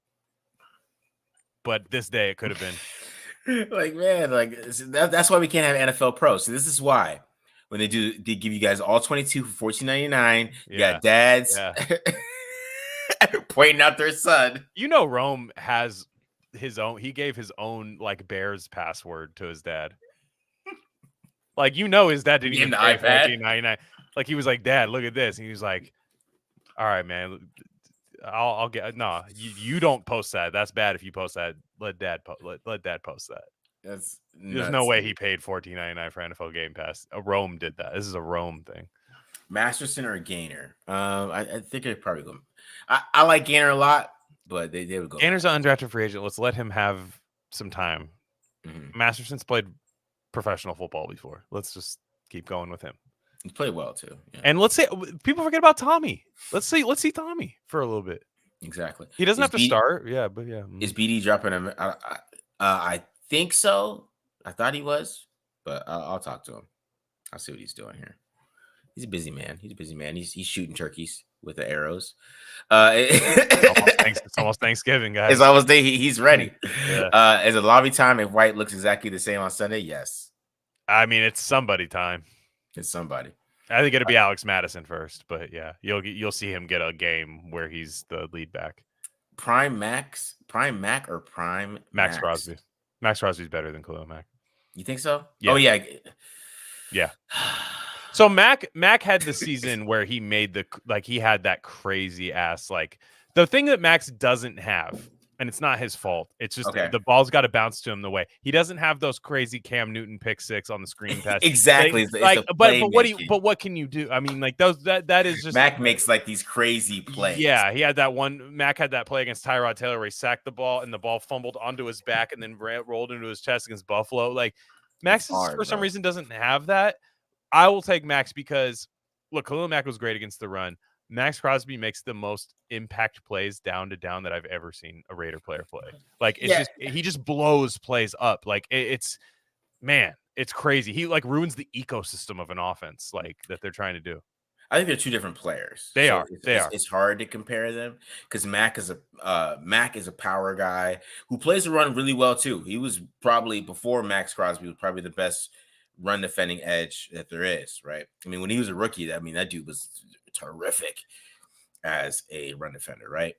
But this day it could have been. Like, man, like that's why we can't have NFL pros. So this is why when they give you guys all 22 for $14.99. You got dads pointing out their son. You know, Rome has his own. He gave his own like Bears password to his dad. Like, you know, his dad didn't even pay $14.99. Like, he was like, "Dad, look at this," and he was like, "All right, man, I'll get no. You don't post that. That's bad if you post that. Let dad post that." There's no way he paid $14.99 for NFL Game Pass. Rome did that. This is a Rome thing. Masterson or Gainer? I think they'd probably go. I like Gainer a lot, but they would go. Gainer's an undrafted free agent. Let's let him have some time. Mm-hmm. Masterson's played professional football before. Let's just keep going with him. He played well too. Yeah. And let's say people forget about Tommy. Let's see Tommy for a little bit. Exactly. He doesn't have to start. Yeah, but yeah. Is BD dropping him? I think so. I thought he was, but I'll talk to him. I'll see what he's doing here. He's a busy man. He's shooting turkeys with the arrows. It's almost Thanksgiving, guys. It's almost day. He's ready. Yeah. Is it lobby time if White looks exactly the same on Sunday? Yes. I mean, it's somebody time. It's somebody. I think it'll be Alex Madison first, but yeah, you'll see him get a game where he's the lead back. Prime Mac or Prime Max Crosby. Max Crosby's better than Khalil Mack. You think so? Yeah. Oh yeah. Yeah. So Mac had the season where he made he had that crazy ass, like, the thing that Max doesn't have, and it's not his fault. It's just the ball's got to bounce to him the way. He doesn't have those crazy Cam Newton pick six on the screen pass. Exactly. But what can you do? I mean, like, those that is just Mac makes like these crazy plays. Yeah, he had that one. Mac had that play against Tyrod Taylor where he sacked the ball and the ball fumbled onto his back and then rolled into his chest against Buffalo. Like, Max for some reason doesn't have that. I will take Max because, look, Khalil Mack was great against the run. Max Crosby makes the most impact plays down to down that I've ever seen a Raider player play. Like, it's he just blows plays up. Like, it's crazy. He like ruins the ecosystem of an offense like that they're trying to do. I think they're two different players. They are. It's hard to compare them because Mac is a power guy who plays the run really well too. He was probably, before Max Crosby, was probably the best run defending edge that there is, right? I mean, when he was a rookie, that dude was terrific as a run defender, right?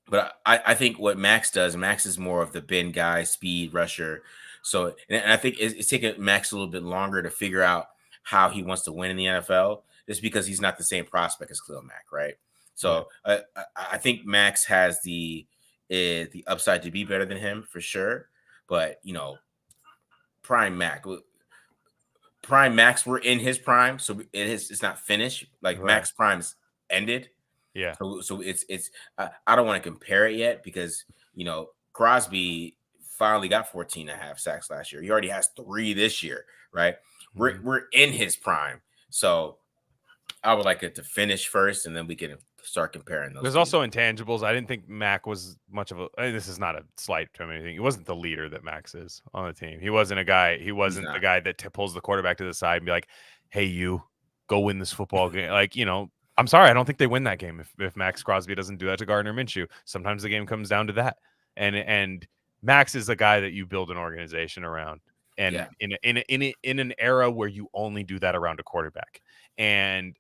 But I think what Max does, Max is more of the bend guy, speed rusher. So, and I think it's taken Max a little bit longer to figure out how he wants to win in the NFL, just because he's not the same prospect as Khalil Mack, right? So I think Max has the upside to be better than him for sure. But Prime Max, we're in his prime, so it's not finished. Like, right. Max Prime's ended. Yeah. So it's I don't want to compare it yet because Crosby finally got 14.5 sacks last year. He already has 3 this year, right? Mm-hmm. We're in his prime, so I would like it to finish first, and then we can start comparing those. There's also intangibles. I didn't think Mac was much of a. This is not a slight to him or anything. He wasn't the leader that Max is on the team. He wasn't a guy. He wasn't the guy that pulls the quarterback to the side and be like, "Hey, you go win this football game." Like, I'm sorry, I don't think they win that game if Max Crosby doesn't do that to Gardner Minshew. Sometimes the game comes down to that, and Max is the guy that you build an organization around, and in an era where you only do that around a quarterback, and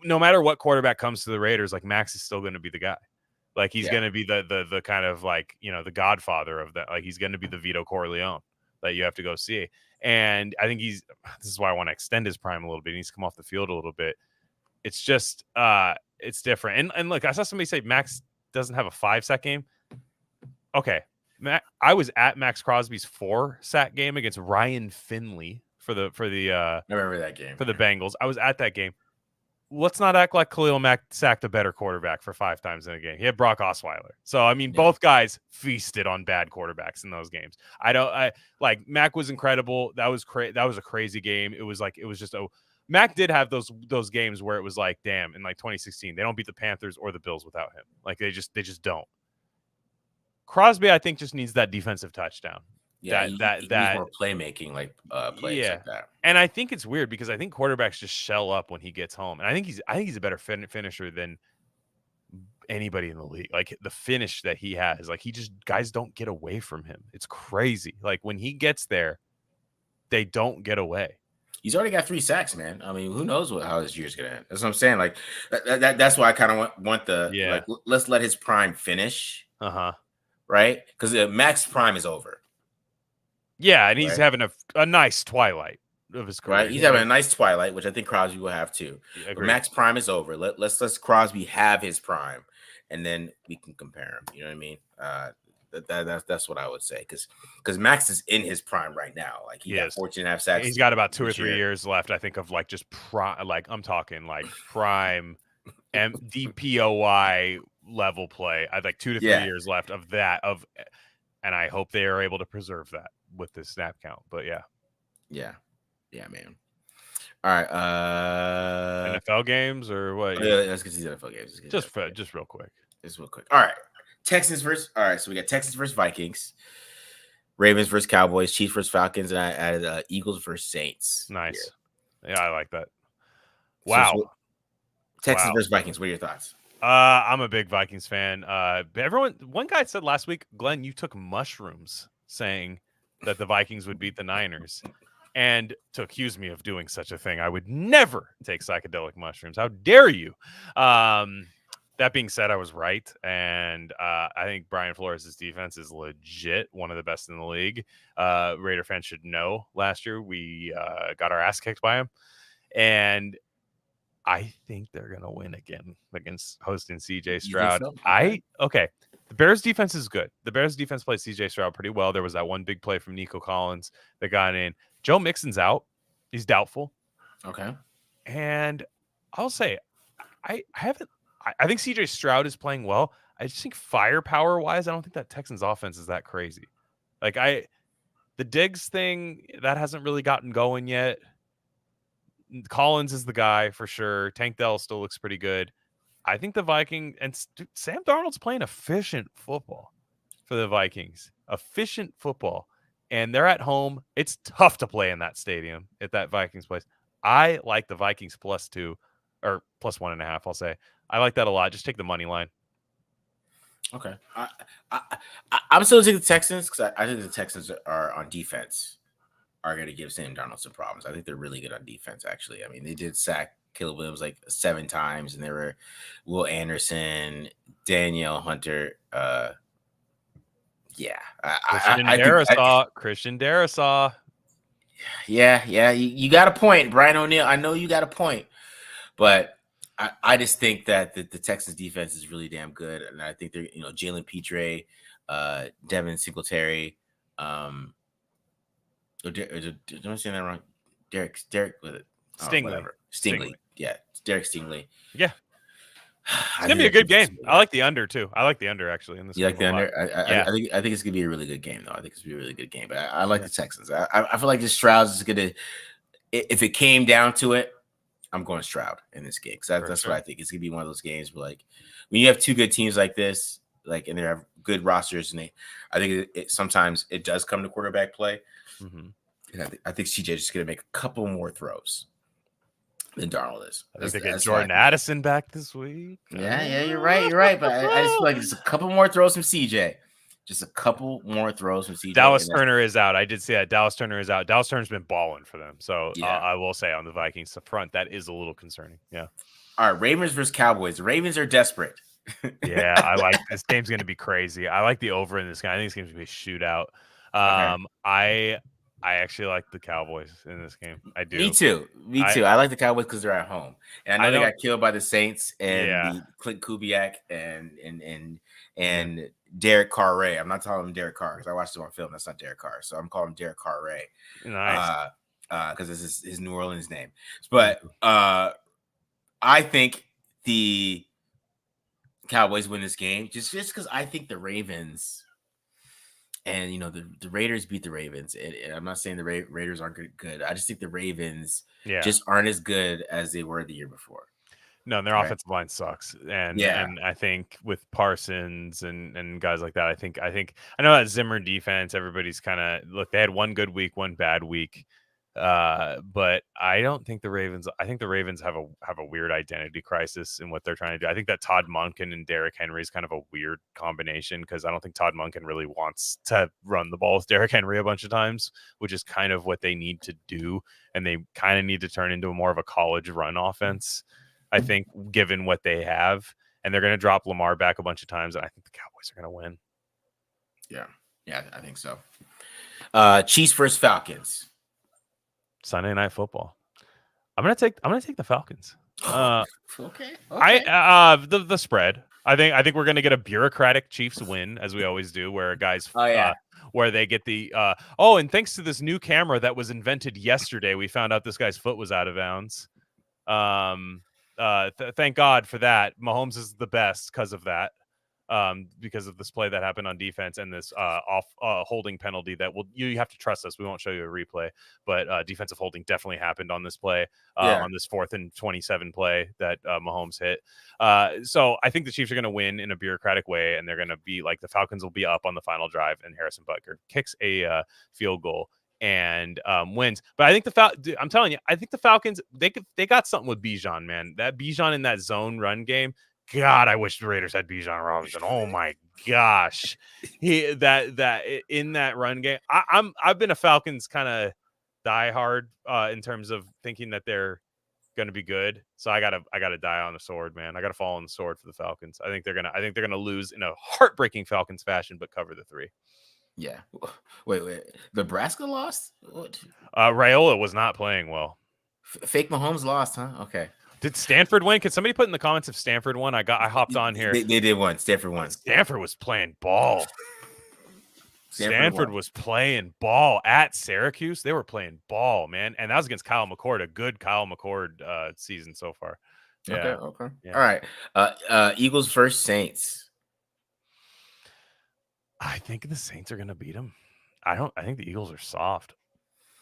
no matter what quarterback comes to the Raiders, like, Max is still going to be the guy. Like, he's going to be the kind of, like, the godfather of that. Like, he's going to be the Vito Corleone. that you have to go see. And I think this is why I want to extend his prime a little bit. He needs to come off the field a little bit. It's just, it's different. And look, I saw somebody say Max doesn't have a 5-sack game. Okay. I was at Max Crosby's 4-sack game against Ryan Finley for the I remember that game for the Bengals. I was at that game. Let's not act like Khalil Mack sacked a better quarterback for 5 times in a game. He had Brock Osweiler. So, I mean, both guys feasted on bad quarterbacks in those games. Mack was incredible. That was a crazy game. Mack did have those games where it was like, damn, in like 2016, they don't beat the Panthers or the Bills without him. Like they just don't. Crosby, I think, just needs that defensive touchdown. Yeah, he needs more playmaking, plays like that. And I think it's weird because I think quarterbacks just shell up when he gets home, and I think he's a better finisher than anybody in the league. Like the finish that he has, like guys don't get away from him. It's crazy. Like when he gets there, they don't get away. He's already got 3 sacks, man. I mean, who knows how this year's gonna end? That's what I'm saying. Like that's why I kind of want the let's let his prime finish. Right, because Max prime is over. Yeah, and he's having a nice twilight of his career. Right, he's having a nice twilight, which I think Crosby will have too. Max prime is over. Let's Crosby have his prime, and then we can compare him. You know what I mean? That's what I would say because Max is in his prime right now. Like he got 14.5 sacks. He's got about 2 or 3 years left. I think of like just prime. Like I'm talking like prime DPOY level play. I have like 2 to 3 years left of that and I hope they are able to preserve that with this snap count. But yeah, man. All right, NFL games or what? Yeah, let's get to the NFL games. Just real quick. All right, Texans versus. All right, so we got Texans versus Vikings, Ravens versus Cowboys, Chiefs versus Falcons, and I added Eagles versus Saints. Nice. Yeah, I like that. Wow. So Texans versus Vikings. What are your thoughts? I'm a big Vikings fan. One guy said last week, Glenn, you took mushrooms saying that the Vikings would beat the Niners. And to accuse me of doing such a thing, I would never take psychedelic mushrooms. How dare you? That being said, I was right. And I think Brian Flores' defense is legit, one of the best in the league. Raider fans should know last year we got our ass kicked by him. And I think they're going to win again against hosting CJ Stroud. So? Okay. The Bears defense is good. The Bears defense plays CJ Stroud pretty well. There was that one big play from Nico Collins that got in. Joe Mixon's out. He's doubtful. Okay. And I'll say, I think CJ Stroud is playing well. I just think firepower wise, I don't think that Texans offense is that crazy. Like the Diggs thing, that hasn't really gotten going yet. Collins is the guy for sure. Tank Dell still looks pretty good. I think the Vikings and Sam Darnold's playing efficient football for the Vikings. Efficient football. And they're at home. It's tough to play in that stadium at that Vikings place. I like the Vikings +2 or +1.5, I'll say. I like that a lot. Just take the money line. Okay. I'm still taking the Texans because I think the Texans are on defense. Are going to give Sam Darnold some problems. I think they're really good on defense, actually. I mean, they did sack Caleb Williams like 7 times, and they were Will Anderson, Danielle Hunter. Christian Darrisaw. Yeah. You got a point, Brian O'Neill. I know you got a point, but I just think that the Texans defense is really damn good, and I think they're Jalen Petre, Devin Singletary. Did I say that wrong? Derek with it. Stingley. Yeah, Derek Stingley. Yeah. It's gonna be a good game. I like the under too. I like the under actually in this. You like the under? I think it's gonna be a really good game though. I think it's gonna be a really good game. But I like the Texans. I feel like this Stroud is gonna. If it came down to it, I'm going Stroud in this game because that's what I think. It's gonna be one of those games where like when you have 2 good teams like this, like and they have good rosters, and I think sometimes it does come to quarterback play. Mm-hmm. And I think CJ is just going to make a couple more throws than Darnold is. I think they get Jordan Addison back this week. Yeah, you're right. But I just feel like it's a couple more throws from CJ. Just a couple more throws from CJ. Dallas Turner is out. I did see that. Dallas Turner is out. Dallas Turner's been balling for them. So I will say on the Vikings front, that is a little concerning. Yeah. All right, Ravens versus Cowboys. The Ravens are desperate. Yeah, I like this game's going to be crazy. I like the over in this game. I think this game's going to be a shootout. Okay. I actually like the Cowboys in this game. I Me do. too. Me too. I like the Cowboys because they're at home, and I know I they don't. got killed by the Saints and Yeah. the Clint Kubiak and Yeah. Derek Carr. I'm not calling him Derek Carr because I watched him on film. That's not Derek Carr, so I'm calling him Derek Carr. Nice. Because it's his New Orleans name. But I think the Cowboys win this game just because I think the Ravens. And the Raiders beat the Ravens. And I'm not saying the Raiders aren't good. I just think the Ravens Yeah. just aren't as good as they were the year before. No, their Right? offensive line sucks, and Yeah. I think with Parsons and guys like that, I think I know that Zimmer defense. Everybody's kind of look. They had one good week, one bad week, but I don't think the Ravens. I think the Ravens have a weird identity crisis in what they're trying to do. I think that Todd Monken and Derrick Henry is kind of a weird combination because I don't think Todd Monken really wants to run the ball with Derrick Henry a bunch of times, which is kind of what they need to do, and they kind of need to turn into more of a college run offense. I think, given what they have, and they're going to drop Lamar back a bunch of times, and I think the Cowboys are going to win. Yeah, I think so. Chiefs versus Falcons. Sunday Night Football. I'm gonna take the Falcons. Okay. The spread. I think we're gonna get a bureaucratic Chiefs win, as we always do, where guys where they get the and thanks to this new camera that was invented yesterday, we found out this guy's foot was out of bounds. Thank God for that. Mahomes is the best because of that. Because of this play that happened on defense and this holding penalty that you have to trust us. We won't show you a replay, but defensive holding definitely happened on this play, on this 4th and 27 play that Mahomes hit. So I think the Chiefs are going to win in a bureaucratic way, and they're going to be like the Falcons will be up on the final drive, and Harrison Butker kicks a field goal and wins. But I think I'm telling you, I think the Falcons they got something with Bijan, man. That Bijan in that zone run game. God, I wish the Raiders had Bijan Robinson. Oh my gosh, that in that run game. I've been a Falcons kind of diehard in terms of thinking that they're going to be good. So I gotta die on the sword, man. I gotta fall on the sword for the Falcons. I think they're gonna lose in a heartbreaking Falcons fashion, but cover the 3. Yeah. Wait. Nebraska lost? What? Raiola was not playing well. Fake Mahomes lost, huh? Okay. Did Stanford win? Could somebody put in the comments if Stanford won? I hopped on here. They did win. Stanford won. Stanford was playing ball. Stanford was playing ball at Syracuse. They were playing ball, man. And that was against Kyle McCord, a good Kyle McCord season so far. Yeah. Okay. Yeah. All right. Eagles versus Saints. I think the Saints are going to beat them. I think the Eagles are soft.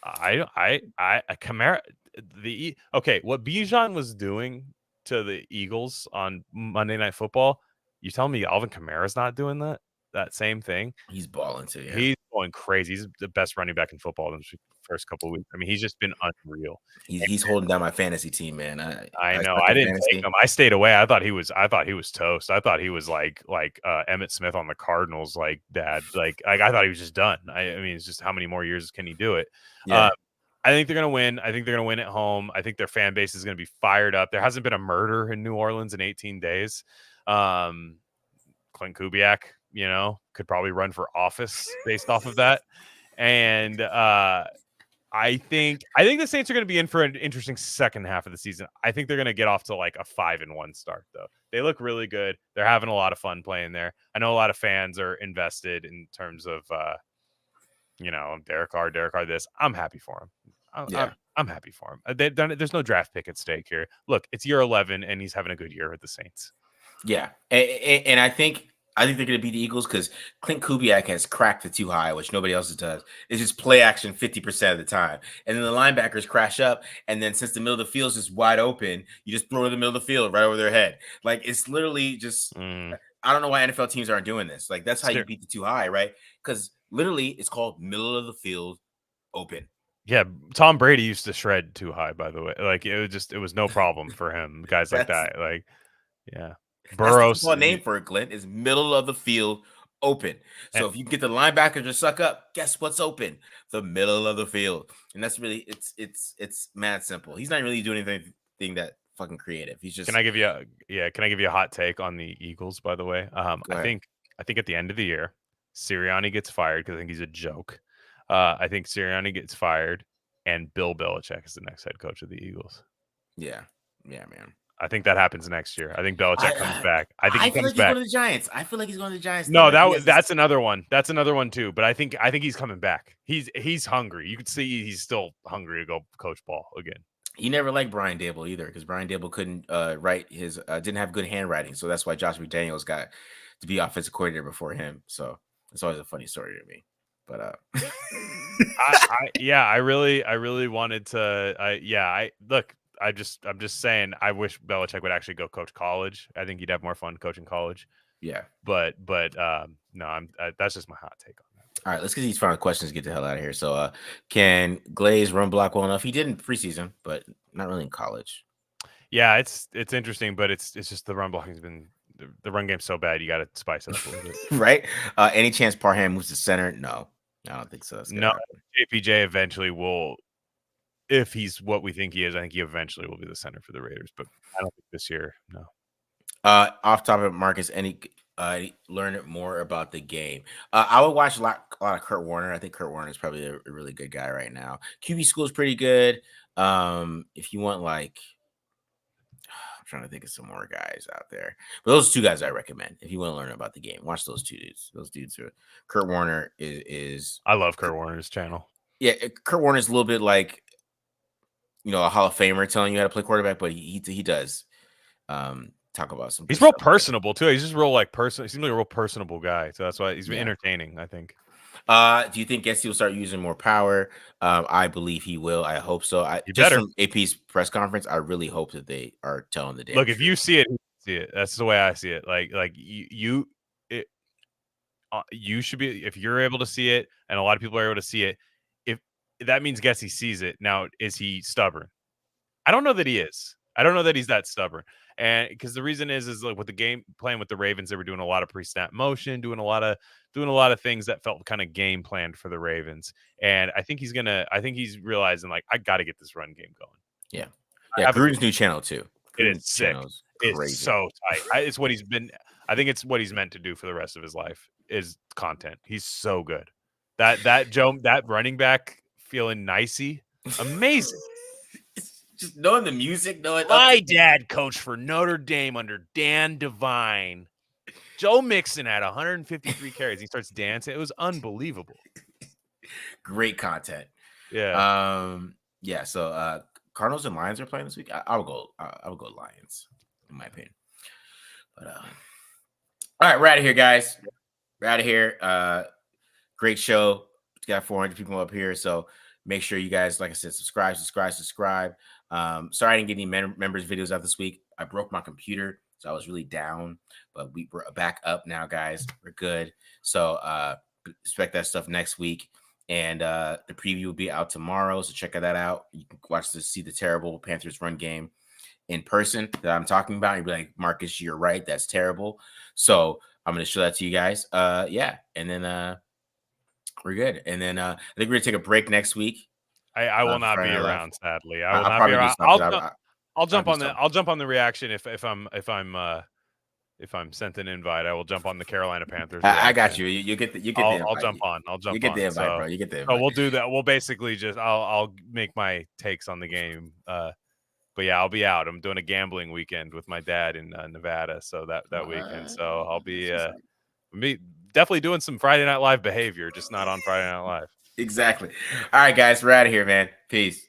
Kamara, what Bijan was doing to the Eagles on Monday Night Football, you tell me Alvin Kamara's not doing that same thing? He's balling too, yeah. He's going crazy. He's the best running back in football in the first couple of weeks. I mean, he's just been unreal. He's holding down my fantasy team, man. I know. I didn't take him. I stayed away. I thought he was toast. I thought he was like Emmitt Smith on the Cardinals, like dad. Like I thought he was just done. I mean, it's just how many more years can he do it? Yeah. I think they're going to win. I think they're going to win at home. I think their fan base is going to be fired up. There hasn't been a murder in New Orleans in 18 days. Clint Kubiak, could probably run for office based off of that. And I think the Saints are going to be in for an interesting second half of the season. I think they're going to get off to like a 5-1 start, though. They look really good. They're having a lot of fun playing there. I know a lot of fans are invested in terms of, Derek Carr, this. I'm happy for him. I'm happy for him. There's no draft pick at stake here. Look, it's year 11, and he's having a good year with the Saints. Yeah, and I think they're going to beat the Eagles because Clint Kubiak has cracked the too high, which nobody else does. It's just play action 50% of the time, and then the linebackers crash up, and then since the middle of the field is just wide open, you just throw it in the middle of the field right over their head. Like it's literally just. I don't know why NFL teams aren't doing this. Like that's how you beat the too high, right? Because literally, it's called middle of the field open. Yeah, Tom Brady used to shred too high, by the way. Like it was no problem for him. Guys like that. Like, yeah. Burrows. That's the name for it, Glen, is middle of the field open. So if you get the linebacker to suck up, guess what's open? The middle of the field. And that's really it's mad simple. He's not really doing anything that fucking creative. He's just Can I give you a hot take on the Eagles, by the way? I think at the end of the year, Sirianni gets fired because I think he's a joke. I think Sirianni gets fired, and Bill Belichick is the next head coach of the Eagles. Yeah, man. I think that happens next year. I think Belichick comes back. I think he feel comes like back. He's going to the Giants. I feel like he's going to the Giants. No, that's another one. That's another one too. But I think he's coming back. He's hungry. You could see he's still hungry to go coach ball again. He never liked Brian Daboll either because Brian Daboll couldn't write his didn't have good handwriting, so that's why Josh McDaniels got to be offensive coordinator before him. So it's always a funny story to me. But I really wanted to. Look. I'm just saying. I wish Belichick would actually go coach college. I think he'd have more fun coaching college. Yeah, but no, that's just my hot take on that. All right, let's get these final questions. Get the hell out of here. So, can Glaze run block well enough? He did in preseason, but not really in college. Yeah, it's interesting, but it's just the run blocking's been the run game's so bad. You got to spice it up a little bit, right? Any chance Parham moves to center? No, I don't think so. No, JPJ eventually will. If he's what we think he is, I think he eventually will be the center for the Raiders, but I don't think this year, no. Off topic, Marcus, any learn more about the game? I would watch a lot of Kurt Warner. I think Kurt Warner is probably a really good guy right now. QB school is pretty good. If you want like, I'm trying to think of some more guys out there, but those two guys I recommend if you want to learn about the game. Watch those two dudes. Those dudes are Kurt Warner is I love Kurt Warner's channel. Yeah, Kurt Warner is a little bit like, a Hall of Famer telling you how to play quarterback, but he does talk about some. He's real personable too. He's just real He seems like a real personable guy, so that's why he's entertaining, I think. Do you think Gessie will start using more power? I believe he will. I hope so. From AP's press conference, I really hope that they are telling the damn Look, truth. if you see it, see it. That's the way I see it. You should be, if you're able to see it, and a lot of people are able to see it. If that means Gessie sees it, now is he stubborn? I don't know that he is. I don't know that he's that stubborn. And because the reason is like with the game playing with the Ravens, they were doing a lot of pre-snap motion, doing a lot of things that felt kind of game planned for the Ravens. And I think he's realizing like, I got to get this run game going. Yeah. Gruden's new channel too. It is sick. It's so tight. It's what he's been. I think it's what he's meant to do for the rest of his life is content. He's so good. That running back feeling nicey, amazing. Just knowing the music, my dad coached for Notre Dame under Dan Devine. Joe Mixon had 153 carries. He starts dancing. It was unbelievable. Great content. Yeah. Yeah. So Cardinals and Lions are playing this week. I would go Lions, in my opinion. But all right, we're out of here, guys. We're out of here. Great show. We got 400 people up here, so make sure you guys, like I said, subscribe. Sorry I didn't get any members videos out this week. I broke my computer, so I was really down, but we're back up now, guys. We're good. So expect that stuff next week. And the preview will be out tomorrow, so check that out. You can see the terrible Panthers run game in person that I'm talking about. You'll be like, Marcus, you're right. That's terrible. So I'm going to show that to you guys. And then we're good. And then I think we're going to take a break next week. I will not be around, sadly. I will not be around. I'll jump on the reaction if I'm sent an invite. I will jump on the Carolina Panthers. I got you. You get the invite. I'll jump on. You get the invite, bro. You get the invite. So we'll do that. We'll basically just I'll make my takes on the game. But yeah, I'll be out. I'm doing a gambling weekend with my dad in Nevada. So that weekend. So I'll be definitely doing some Friday Night Live behavior, just not on Friday Night Live. Exactly. All right, guys, we're out of here, man. Peace.